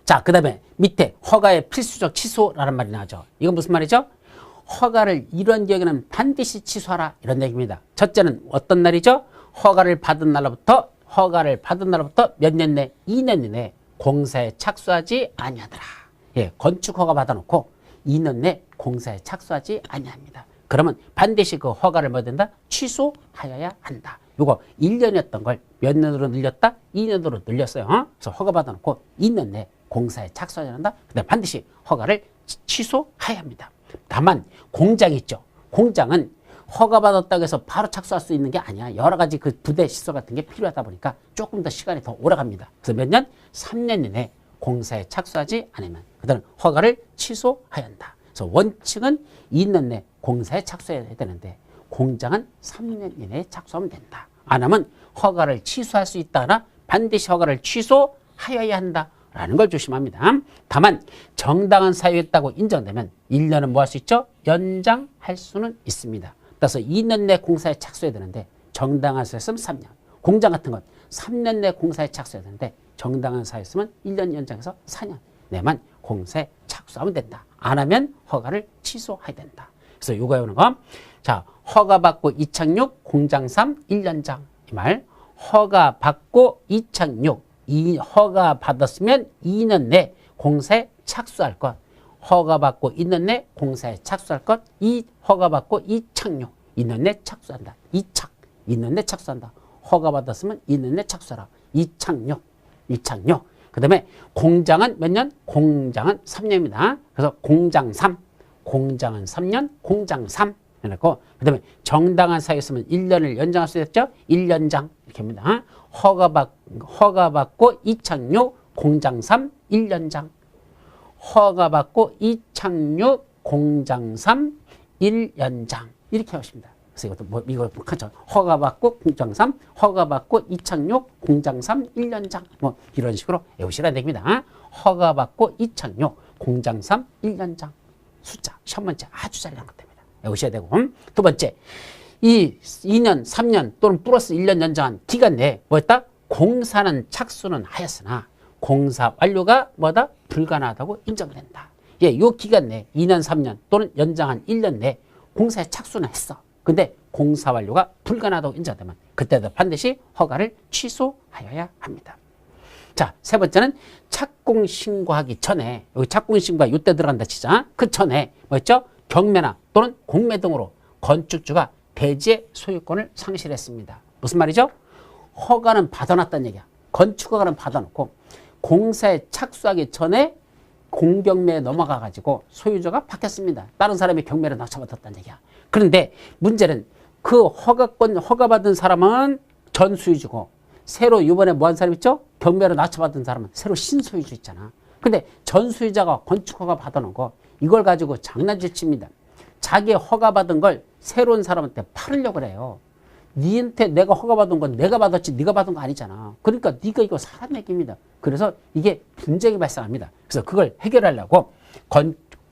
자, 그 다음에 밑에 허가의 필수적 취소라는 말이 나오죠. 이건 무슨 말이죠? 허가를 이런 경우에는 반드시 취소하라 이런 얘기입니다. 첫째는 어떤 날이죠? 허가를 받은 날로부터 몇 년 내? 2년 이내 공사에 착수하지 아니하더라. 예, 건축 허가 받아놓고 2년 내 공사에 착수하지 아니합니다. 그러면 반드시 그 허가를 뭐 된다? 취소하여야 한다. 요거 1년이었던 걸 몇 년으로 늘렸다? 2년으로 늘렸어요. 그래서 허가 받아놓고 2년 내 공사에 착수하지 않는다. 근데 반드시 허가를 취소해야 합니다. 다만 공장이 있죠. 공장은 허가받았다고 해서 바로 착수할 수 있는 게 아니야. 여러 가지 그 부대 시설 같은 게 필요하다 보니까 조금 더 시간이 더 오래 갑니다. 그래서 몇 년? 3년 이내 공사에 착수하지 않으면 그들은 허가를 취소해야 한다. 그래서 원칙은 2년 내 공사에 착수해야 되는데 공장은 3년 이내에 착수하면 된다. 안 하면 허가를 취소할 수 있다나 반드시 허가를 취소하여야 한다. 라는 걸 조심합니다. 다만 정당한 사유였다고 인정되면 1년은 뭐 할 수 있죠? 연장할 수는 있습니다. 따라서 2년 내 공사에 착수해야 되는데 정당한 사유였으면 3년. 공장 같은 건 3년 내 공사에 착수해야 되는데 정당한 사유였으면 1년 연장해서 4년 내만 공사에 착수하면 된다. 안 하면 허가를 취소해야 된다. 그래서 이거 외우는 거. 자, 허가받고 이착륙 공장 3 1년장. 이 말. 허가받고 이착륙. 이 허가 받았으면 2년 내 공사에 착수할 것. 허가받고 2년 내 공사에 착수할 것. 이 허가받고 이착륙. 2년 내 착수한다. 이착. 2년 내 착수한다. 허가 받았으면 2년 내 착수하라. 이착륙. 그 다음에 공장은 몇 년? 공장은 3년입니다. 그래서 공장 3. 공장은 3년. 공장 3. 해놓고 그 다음에 정당한 사유였으면 1년을 연장할 수 있겠죠? 1년장. 이렇게 합니다. 허가받고 이착륙 공장 3 1년장. 허가받고 이착륙 공장 3 1년장. 이렇게 하십니다. 그래서 이것도 뭐 이거 그렇죠. 허가받고 공장 3, 허가받고 이착륙 공장 3 1년장. 뭐 이런 식으로 외우시라 됩니다. 허가받고 이착륙 공장 3 1년장. 숫자 시험 문제 아주 잘 나온 것 됩니다. 외우셔야 되고. 두 번째. 이 2년, 3년 또는 플러스 1년 연장한 기간 내에 뭐였다? 공사는 착수는 하였으나 공사 완료가 뭐다? 불가능하다고 인정된다. 예, 이 기간 내에 2년, 3년 또는 연장한 1년 내에 공사에 착수는 했어. 근데 공사 완료가 불가능하다고 인정되면 그때도 반드시 허가를 취소하여야 합니다. 자, 세 번째는 착공 신고하기 전에, 여기 착공 신고가 이때 들어간다 치자. 그 전에 뭐였죠? 경매나 또는 공매 등으로 건축주가 대지의 소유권을 상실했습니다. 무슨 말이죠? 허가는 받아놨다는 얘기야. 건축허가는 받아놓고 공사에 착수하기 전에 공경매에 넘어가가지고 소유자가 바뀌었습니다. 다른 사람이 경매를 낙찰받았다는 얘기야. 그런데 문제는 그 허가받은 사람은 전 소유주고 새로 이번에 뭐 한 사람 있죠? 경매를 낙찰받은 사람은 새로 신소유주 있잖아. 근데 전 소유자가 건축허가 받아놓은 거 이걸 가지고 장난질 칩니다. 자기 허가받은 걸 새로운 사람한테 팔으려고 그래요. 니한테 내가 허가받은 건 내가 받았지 네가 받은 거 아니잖아. 그러니까 네가 이거 사람 얘기입니다. 그래서 이게 분쟁이 발생합니다. 그래서 그걸 해결하려고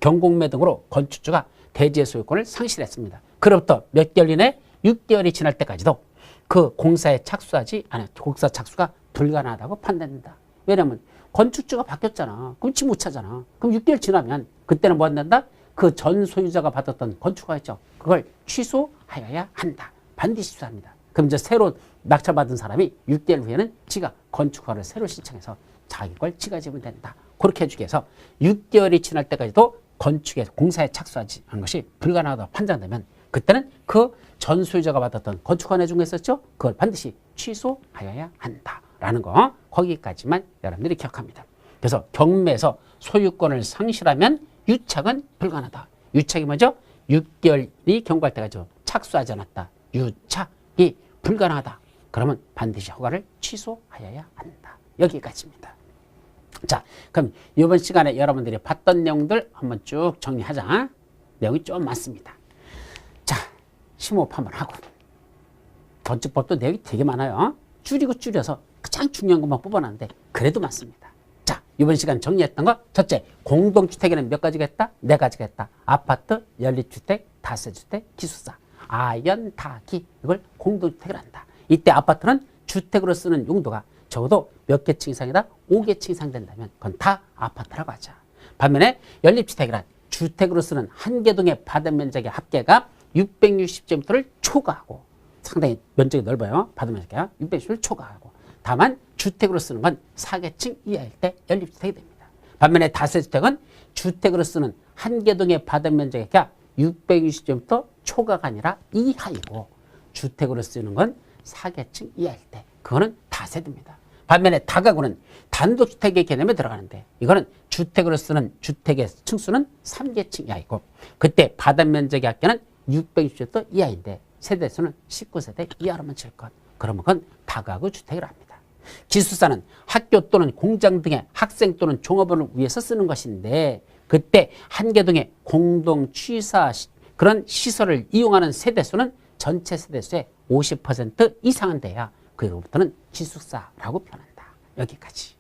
경공매 등으로 건축주가 대지의 소유권을 상실했습니다. 그로부터 몇 개월 이내 6개월이 지날 때까지도 그 공사에 착수하지 않아요. 공사 착수가 불가능하다고 판단된다. 왜냐하면 건축주가 바뀌었잖아. 그럼 지 못 차잖아. 그럼 6개월 지나면 그때는 뭐 한다? 그 전 소유자가 받았던 건축허가 있죠. 그걸 취소하여야 한다. 반드시 취소합니다. 그럼 이제 새로 낙찰받은 사람이 6개월 후에는 지가 건축허가를 새로 신청해서 자기 걸 지가 지으면 된다. 그렇게 해주기 위해서 6개월이 지날 때까지도 건축에 공사에 착수하지 않은 것이 불가능하다고 판단되면 그때는 그 전 소유자가 받았던 건축허가 내준 거 있었죠? 그걸 반드시 취소하여야 한다라는 거 거기까지만 여러분들이 기억합니다. 그래서 경매에서 소유권을 상실하면 유착은 불가능하다. 유착이 뭐죠? 6개월이 경과할 때까지 착수하지 않았다. 유착이 불가능하다. 그러면 반드시 허가를 취소하여야 한다. 여기까지입니다. 자, 그럼 이번 시간에 여러분들이 봤던 내용들 한번 쭉 정리하자. 내용이 좀 많습니다. 자, 심호흡 한번 하고 건축법도 내용이 되게 많아요. 줄이고 줄여서 가장 중요한 것만 뽑아놨는데 그래도 많습니다. 자, 이번 시간 정리했던 거 첫째, 공동주택에는 몇 가지가 있다? 네 가지가 있다. 아파트, 연립주택, 다세주택, 기숙사. 아연, 다기 이걸 공동주택을 한다. 이때 아파트는 주택으로 쓰는 용도가 적어도 몇 개층 이상이다? 5개층 이상 된다면 그건 다 아파트라고 하자. 반면에 연립주택이란 주택으로 쓰는 한 개 동의 받은 면적의 합계가 660제곱미터를 초과하고 상당히 면적이 넓어요. 받은 면적이 660을 초과하고 다만 주택으로 쓰는 건 4개층 이하일 때 연립주택이 됩니다. 반면에 다세주택은 주택으로 쓰는 한 개 동의 받은 면적의 660제곱미터 초과가 아니라 이하이고 주택으로 쓰는 건 4개층 이하일 때 그거는 다세대입니다. 반면에 다가구는 단독주택의 개념에 들어가는데 이거는 주택으로 쓰는 주택의 층수는 3개층 이하이고 그때 받은 면적의 합계는 660제곱미터 이하인데 세대수는 19세대 이하로만 칠 것. 그러면 그건 다가구 주택을 합니다. 기숙사는 학교 또는 공장 등의 학생 또는 종업원을 위해서 쓰는 것인데 그때 한 개 동의 공동 취사 그런 시설을 이용하는 세대수는 전체 세대수의 50% 이상은 돼야 그로부터는 기숙사라고 표현한다. 여기까지.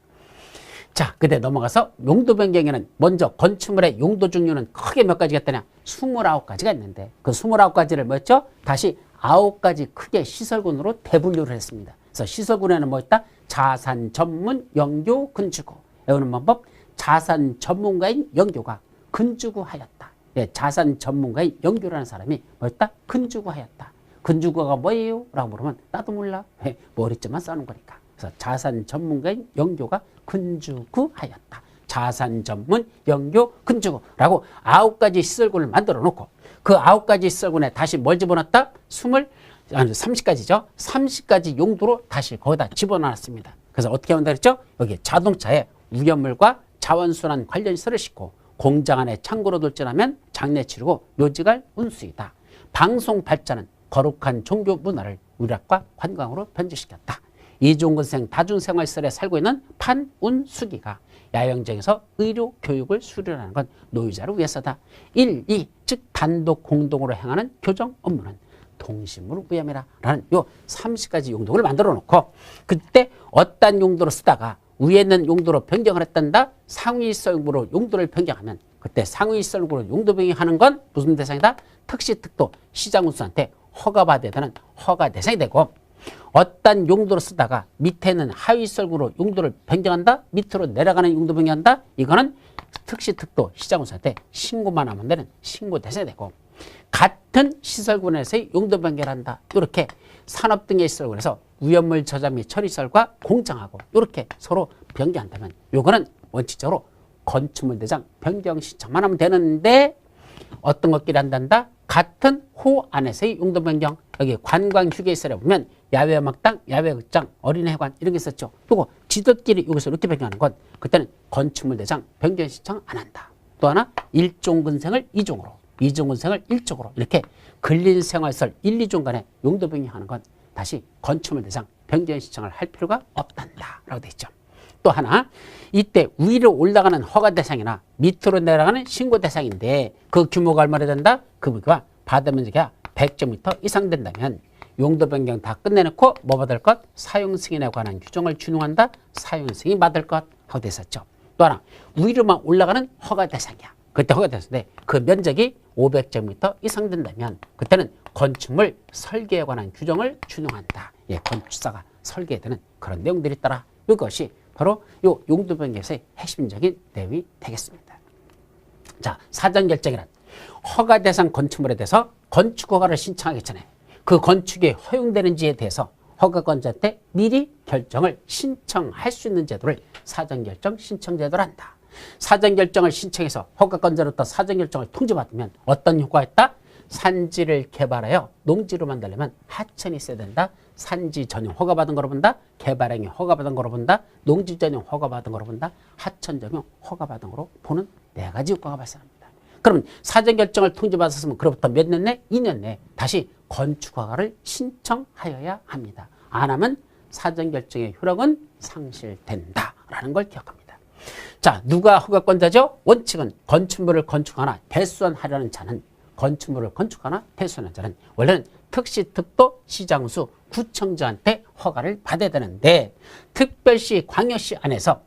자, 그때 넘어가서 용도 변경에는 먼저 건축물의 용도 종류는 크게 몇 가지가 있다냐? 29가지가 있는데 그 29가지를 뭐였죠? 다시 9가지 크게 시설군으로 대분류를 했습니다. 그래서 시설군에는 뭐 있다? 자산 전문 영교 근주구. 외우는 방법. 자산 전문가인 영교가 근주구하였다. 예, 자산 전문가인 영교라는 사람이 뭐였다? 근주구하였다. 근주구가 뭐예요? 라고 물으면 나도 몰라. 예, 머리쯤만 써는 거니까. 그래서 자산 전문가인 영교가 근주구하였다. 자산 전문 영교 근주구라고 9가지 시설군을 만들어 놓고 그 9가지 시설군에 다시 뭘 집어넣었다? 30가지죠. 30가지 용도로 다시 거기다 집어넣었습니다. 그래서 어떻게 한다 그랬죠? 여기 자동차에 위험물과 자원순환 관련 시설을 싣고 공장 안에 창고로 돌진하면 장례 치르고 묘지갈 운수이다. 방송 발전은 거룩한 종교 문화를 의락과 관광으로 변질시켰다. 이종근생 다중생활시설에 살고 있는 판운수기가 야영장에서 의료 교육을 수련하는 건 노유자를 위해서다. 1, 2, 즉 단독 공동으로 행하는 교정 업무는 동심으로 무혐의라 라는 요 30가지 용도를 만들어 놓고 그때 어떤 용도로 쓰다가 위에 있는 용도로 변경을 했단다. 상위시설구로 용도를 변경하면 그때 상위시설구로 용도 변경하는 건 무슨 대상이다? 특시특도 시장운수한테 허가받아야 되는 허가 대상이 되고 어떤 용도로 쓰다가 밑에는 하위시설구로 용도를 변경한다. 밑으로 내려가는 용도 변경한다. 이거는 특시특도 시장운수한테 신고만 하면 되는 신고 대상이 되고 같은 시설군에서의 용도 변경을 한다. 이렇게 산업 등의 시설군에서 위험물 저장 및 처리시설과 공장하고 이렇게 서로 변경한다면 요거는 원칙적으로 건축물 대장 변경 신청만 하면 되는데 어떤 것끼리 한단다? 같은 호 안에서의 용도 변경. 여기 관광휴게시설에 보면 야외음악당, 야외극장, 어린이회관 이런 게 있었죠. 요거 지들끼리 여기서 이렇게 변경하는 건 그때는 건축물 대장 변경 신청 안 한다. 또 하나 1종근생을 2종으로 2종근생을 1종으로 이렇게 근린생활시설 1, 2종 간에 용도 변경하는 건 다시 건축물 대상 변경 신청을 할 필요가 없단다 라고 되어 있죠. 또 하나 이때 위로 올라가는 허가 대상이나 밑으로 내려가는 신고 대상인데 그 규모가 얼마나 된다? 그 부가 받은 면적이 100제곱미터 이상 된다면 용도 변경 다 끝내놓고 뭐 받을 것? 사용 승인에 관한 규정을 준용한다. 사용 승인 받을 것 하고 되어 있었죠. 또 하나 위로만 올라가는 허가 대상이야. 그때 허가 됐는데 그 면적이 500제곱미터 이상 된다면 그때는 건축물 설계에 관한 규정을 준용한다. 예, 건축사가 설계되는 그런 내용들이 있더라. 이것이 바로 요 용도 변경에서의 핵심적인 내용이 되겠습니다. 자, 사전결정이란 허가 대상 건축물에 대해서 건축 허가를 신청하기 전에 그 건축이 허용되는지에 대해서 허가권자한테 미리 결정을 신청할 수 있는 제도를 사전결정 신청제도로 한다. 사전결정을 신청해서 허가권자로부터 사전결정을 통지받으면 어떤 효과가 있다? 산지를 개발하여 농지로 만들려면 하천이 있어야 된다. 산지 전용 허가받은 거로 본다. 개발행위 허가받은 거로 본다. 농지 전용 허가받은 거로 본다. 하천 전용 허가받은 거로 보는 4가지 효과가 발생합니다. 그러면 사전결정을 통지받았으면 그로부터 몇 년 내? 2년 내에 다시 건축허가를 신청하여야 합니다. 안 하면 사전결정의 효력은 상실된다라는 걸 기억합니다. 자, 누가 허가권자죠? 원칙은 건축물을 건축하거나 개수원하려는 자는 건축물을 건축하거나 대수하는 자는 원래는 특시, 특도, 시장수, 구청장한테 허가를 받아야 되는데 특별시, 광역시 안에서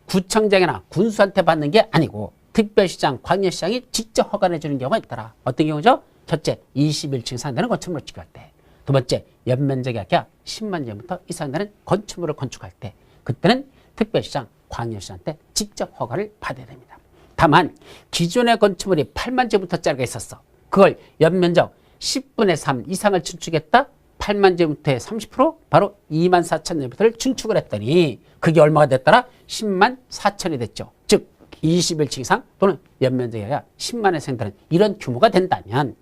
구청장이나 군수한테 받는 게 아니고 특별시장, 광역시장이 직접 허가해 주는 경우가 있더라. 어떤 경우죠? 첫째, 21층 이상 되는 건축물을 지을 때. 두 번째, 연면적이 아까 10만 제곱미터 이상 되는 건축물을 건축할 때. 그때는 특별시장, 광역시장한테 직접 허가를 받아야 됩니다. 다만 기존의 건축물이 8만 제곱미터짜리가 있었어. 그걸 연면적 10분의 3 이상을 준축했다. 8만 제곱미터의 30% 바로 2만 4천 제곱미터를 준축을 했더니 그게 얼마가 됐더라? 10만 4천이 됐죠. 즉 21층 이상 또는 연면적이 아니라 10만에 해당되는 이런 규모가 된다면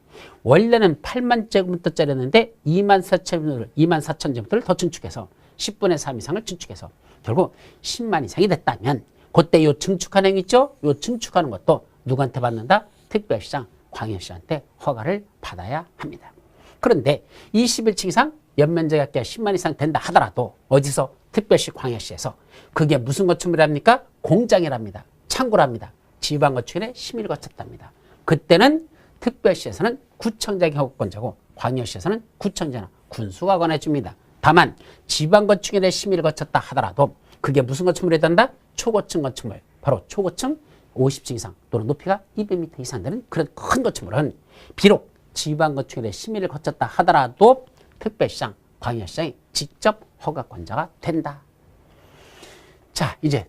원래는 8만 제곱미터짜리였는데 2만 4천 제곱미터를 더 준축해서 10분의 3 이상을 준축해서 결국 10만 이상이 됐다면 그때 요 증축하는 행위 있죠? 요 증축하는 것도 누구한테 받는다? 특별시장, 광역시한테 허가를 받아야 합니다. 그런데 21층 이상 연면적이 아까 10만 이상 된다 하더라도 어디서? 특별시, 광역시에서 그게 무슨 건축물이랍니까? 공장이랍니다. 창고랍니다. 지방건축인의 심의를 거쳤답니다. 그때는 특별시에서는 구청장이 허가권자고 광역시에서는 구청장이나 군수가 권해줍니다. 다만 지방건축인의 심의를 거쳤다 하더라도 그게 무슨 건축물이 된다? 초고층 건축물. 바로 초고층 50층 이상 또는 높이가 200m 이상 되는 그런 큰 건축물은 비록 지방건축인의 심의를 거쳤다 하더라도 특별시장, 광역시장이 직접 허가권자가 된다. 자, 이제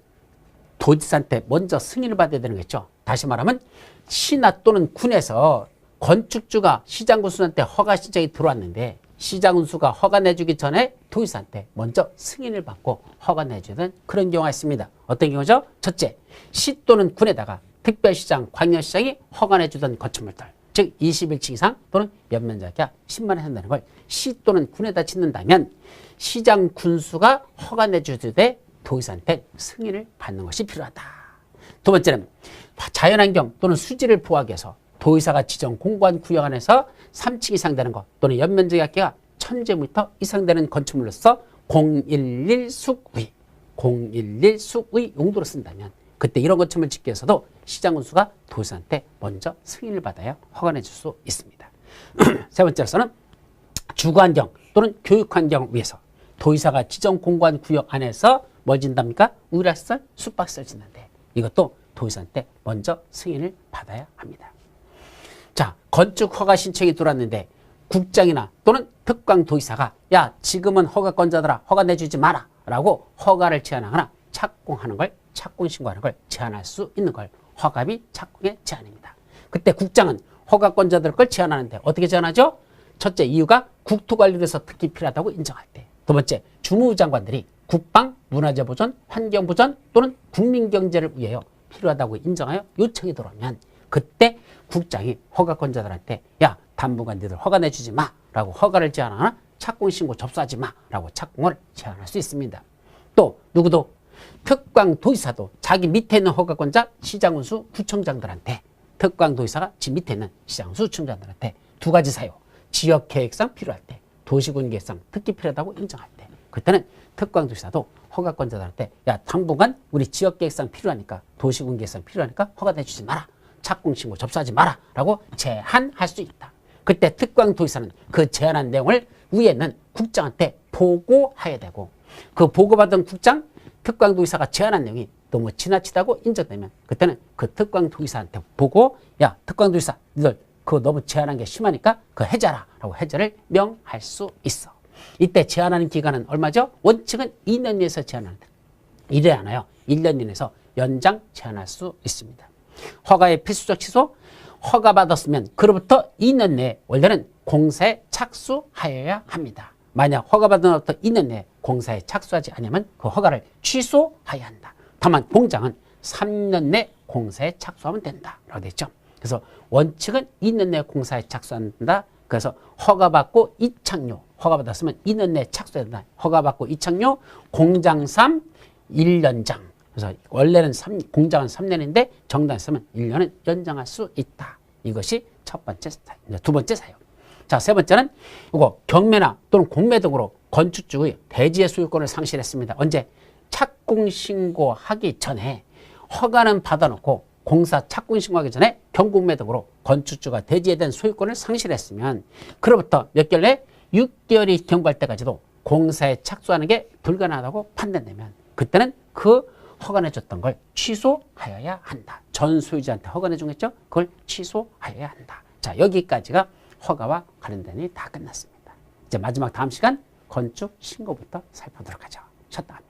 도지사한테 먼저 승인을 받아야 되는 거겠죠. 다시 말하면 시나 또는 군에서 건축주가 시장군수한테 허가 신청이 들어왔는데 시장군수가 허가 내주기 전에 도지사한테 먼저 승인을 받고 허가 내주는 그런 경우가 있습니다. 어떤 경우죠? 첫째, 시 또는 군에다가 특별시장, 광역시장이 허가 내주던 건축물들, 즉 21층 이상 또는 연면적이 10만 원 한다는 걸 시 또는 군에다 짓는다면 시장 군수가 허가 내주되 도지사한테 승인을 받는 것이 필요하다. 두 번째는 자연환경 또는 수지를 보호하기 위해서 도지사가 지정 공고한 구역 안에서 3층 이상 되는 것 또는 연면적이 아까 1000제곱미터 이상 되는 건축물로서 011 숙의 용도로 쓴다면 그때 이런 건축물 짓기 위해서도 시장군수가 도지사한테 먼저 승인을 받아야 허가 내줄 수 있습니다. 세 번째로서는 주거환경 또는 교육환경을 위해서 도지사가 지정 공고한 구역 안에서 뭘 짓답니까? 우라시설, 숙박시설 짓는데 이것도 도지사한테 먼저 승인을 받아야 합니다. 자, 건축 허가 신청이 들어왔는데 국장이나 또는 특광도지사가 야, 지금은 허가권자들아 허가 내주지 마라 라고 허가를 제한하거나 착공하는 걸, 착공신고하는 걸 제한할 수 있는 걸 허가비 착공의 제한입니다. 그때 국장은 허가권자들 걸 제한하는데 어떻게 제한하죠? 첫째, 이유가 국토관리에서 특히 필요하다고 인정할 때. 두 번째, 주무부 장관들이 국방, 문화재 보전, 환경 보전 또는 국민경제를 위하여 필요하다고 인정하여 요청이 들어오면 그때 국장이 허가권자들한테 야, 당분간 너희들 허가 내주지 마 라고 허가를 제한하거나 착공신고 접수하지 마 라고 착공을 제한할 수 있습니다. 또 누구도 특광도지사도 자기 밑에 있는 허가권자 시장군수 구청장들한테 특광도지사가 지 밑에 있는 시장군수 구청장들한테 두 가지 사유, 지역계획상 필요할 때 도시군계획상 특히 필요하다고 인정할 때 그때는 특광도지사도 허가권자들한테 야, 당분간 우리 지역계획상 필요하니까 도시군계획상 필요하니까 허가 내주지 마라, 착공신고 접수하지 마라 라고 제한할 수 있다. 그때 특광도지사는 그 제한한 내용을 위에 있는 국장한테 보고해야 되고 그 보고받은 국장, 특광도지사가 제한한 내용이 너무 지나치다고 인정되면 그때는 그 특광도지사한테 보고 야, 특광도지사 너희들 그거 너무 제한한 게 심하니까 그거 해제하라 라고 해제를 명할 수 있어. 이때 제한하는 기간은 얼마죠? 원칙은 2년 내에서 제한하는데 이래 않아요. 1년 내에서 연장 제한할 수 있습니다. 허가의 필수적 취소, 허가받았으면 그로부터 2년 내에 원래는 공사에 착수하여야 합니다. 만약 허가받은 후부터 2년 내에 공사에 착수하지 않으면 그 허가를 취소해야 한다. 다만 공장은 3년 내 공사에 착수하면 된다 라고 되어 있죠. 그래서 원칙은 2년 내에 공사에 착수한다. 그래서 허가받고 이착료, 허가받았으면 2년 내에 착수해야 된다. 허가받고 이착료, 공장 3, 1년장. 그래서 원래는 공장은 3년인데 정당했으면 1년은 연장할 수 있다. 이것이 첫 번째 사유. 두 번째 사유. 자, 세 번째는 이거 경매나 또는 공매 등으로 건축주의 대지의 소유권을 상실했습니다. 언제? 착공신고하기 전에 허가는 받아놓고 공사 착공신고하기 전에 경국매덕으로 건축주가 대지에 대한 소유권을 상실했으면 그로부터 몇 개월 내 6개월이 경과할 때까지도 공사에 착수하는 게 불가능하다고 판단되면 그때는 그 허가내줬던 걸 취소하여야 한다. 전 소유자한테 허가내준 거 있죠? 그걸 취소하여야 한다. 자, 여기까지가 허가와 관련된 일이 다 끝났습니다. 이제 마지막 다음 시간 건축 신고부터 살펴보도록 하죠. 첫 다음.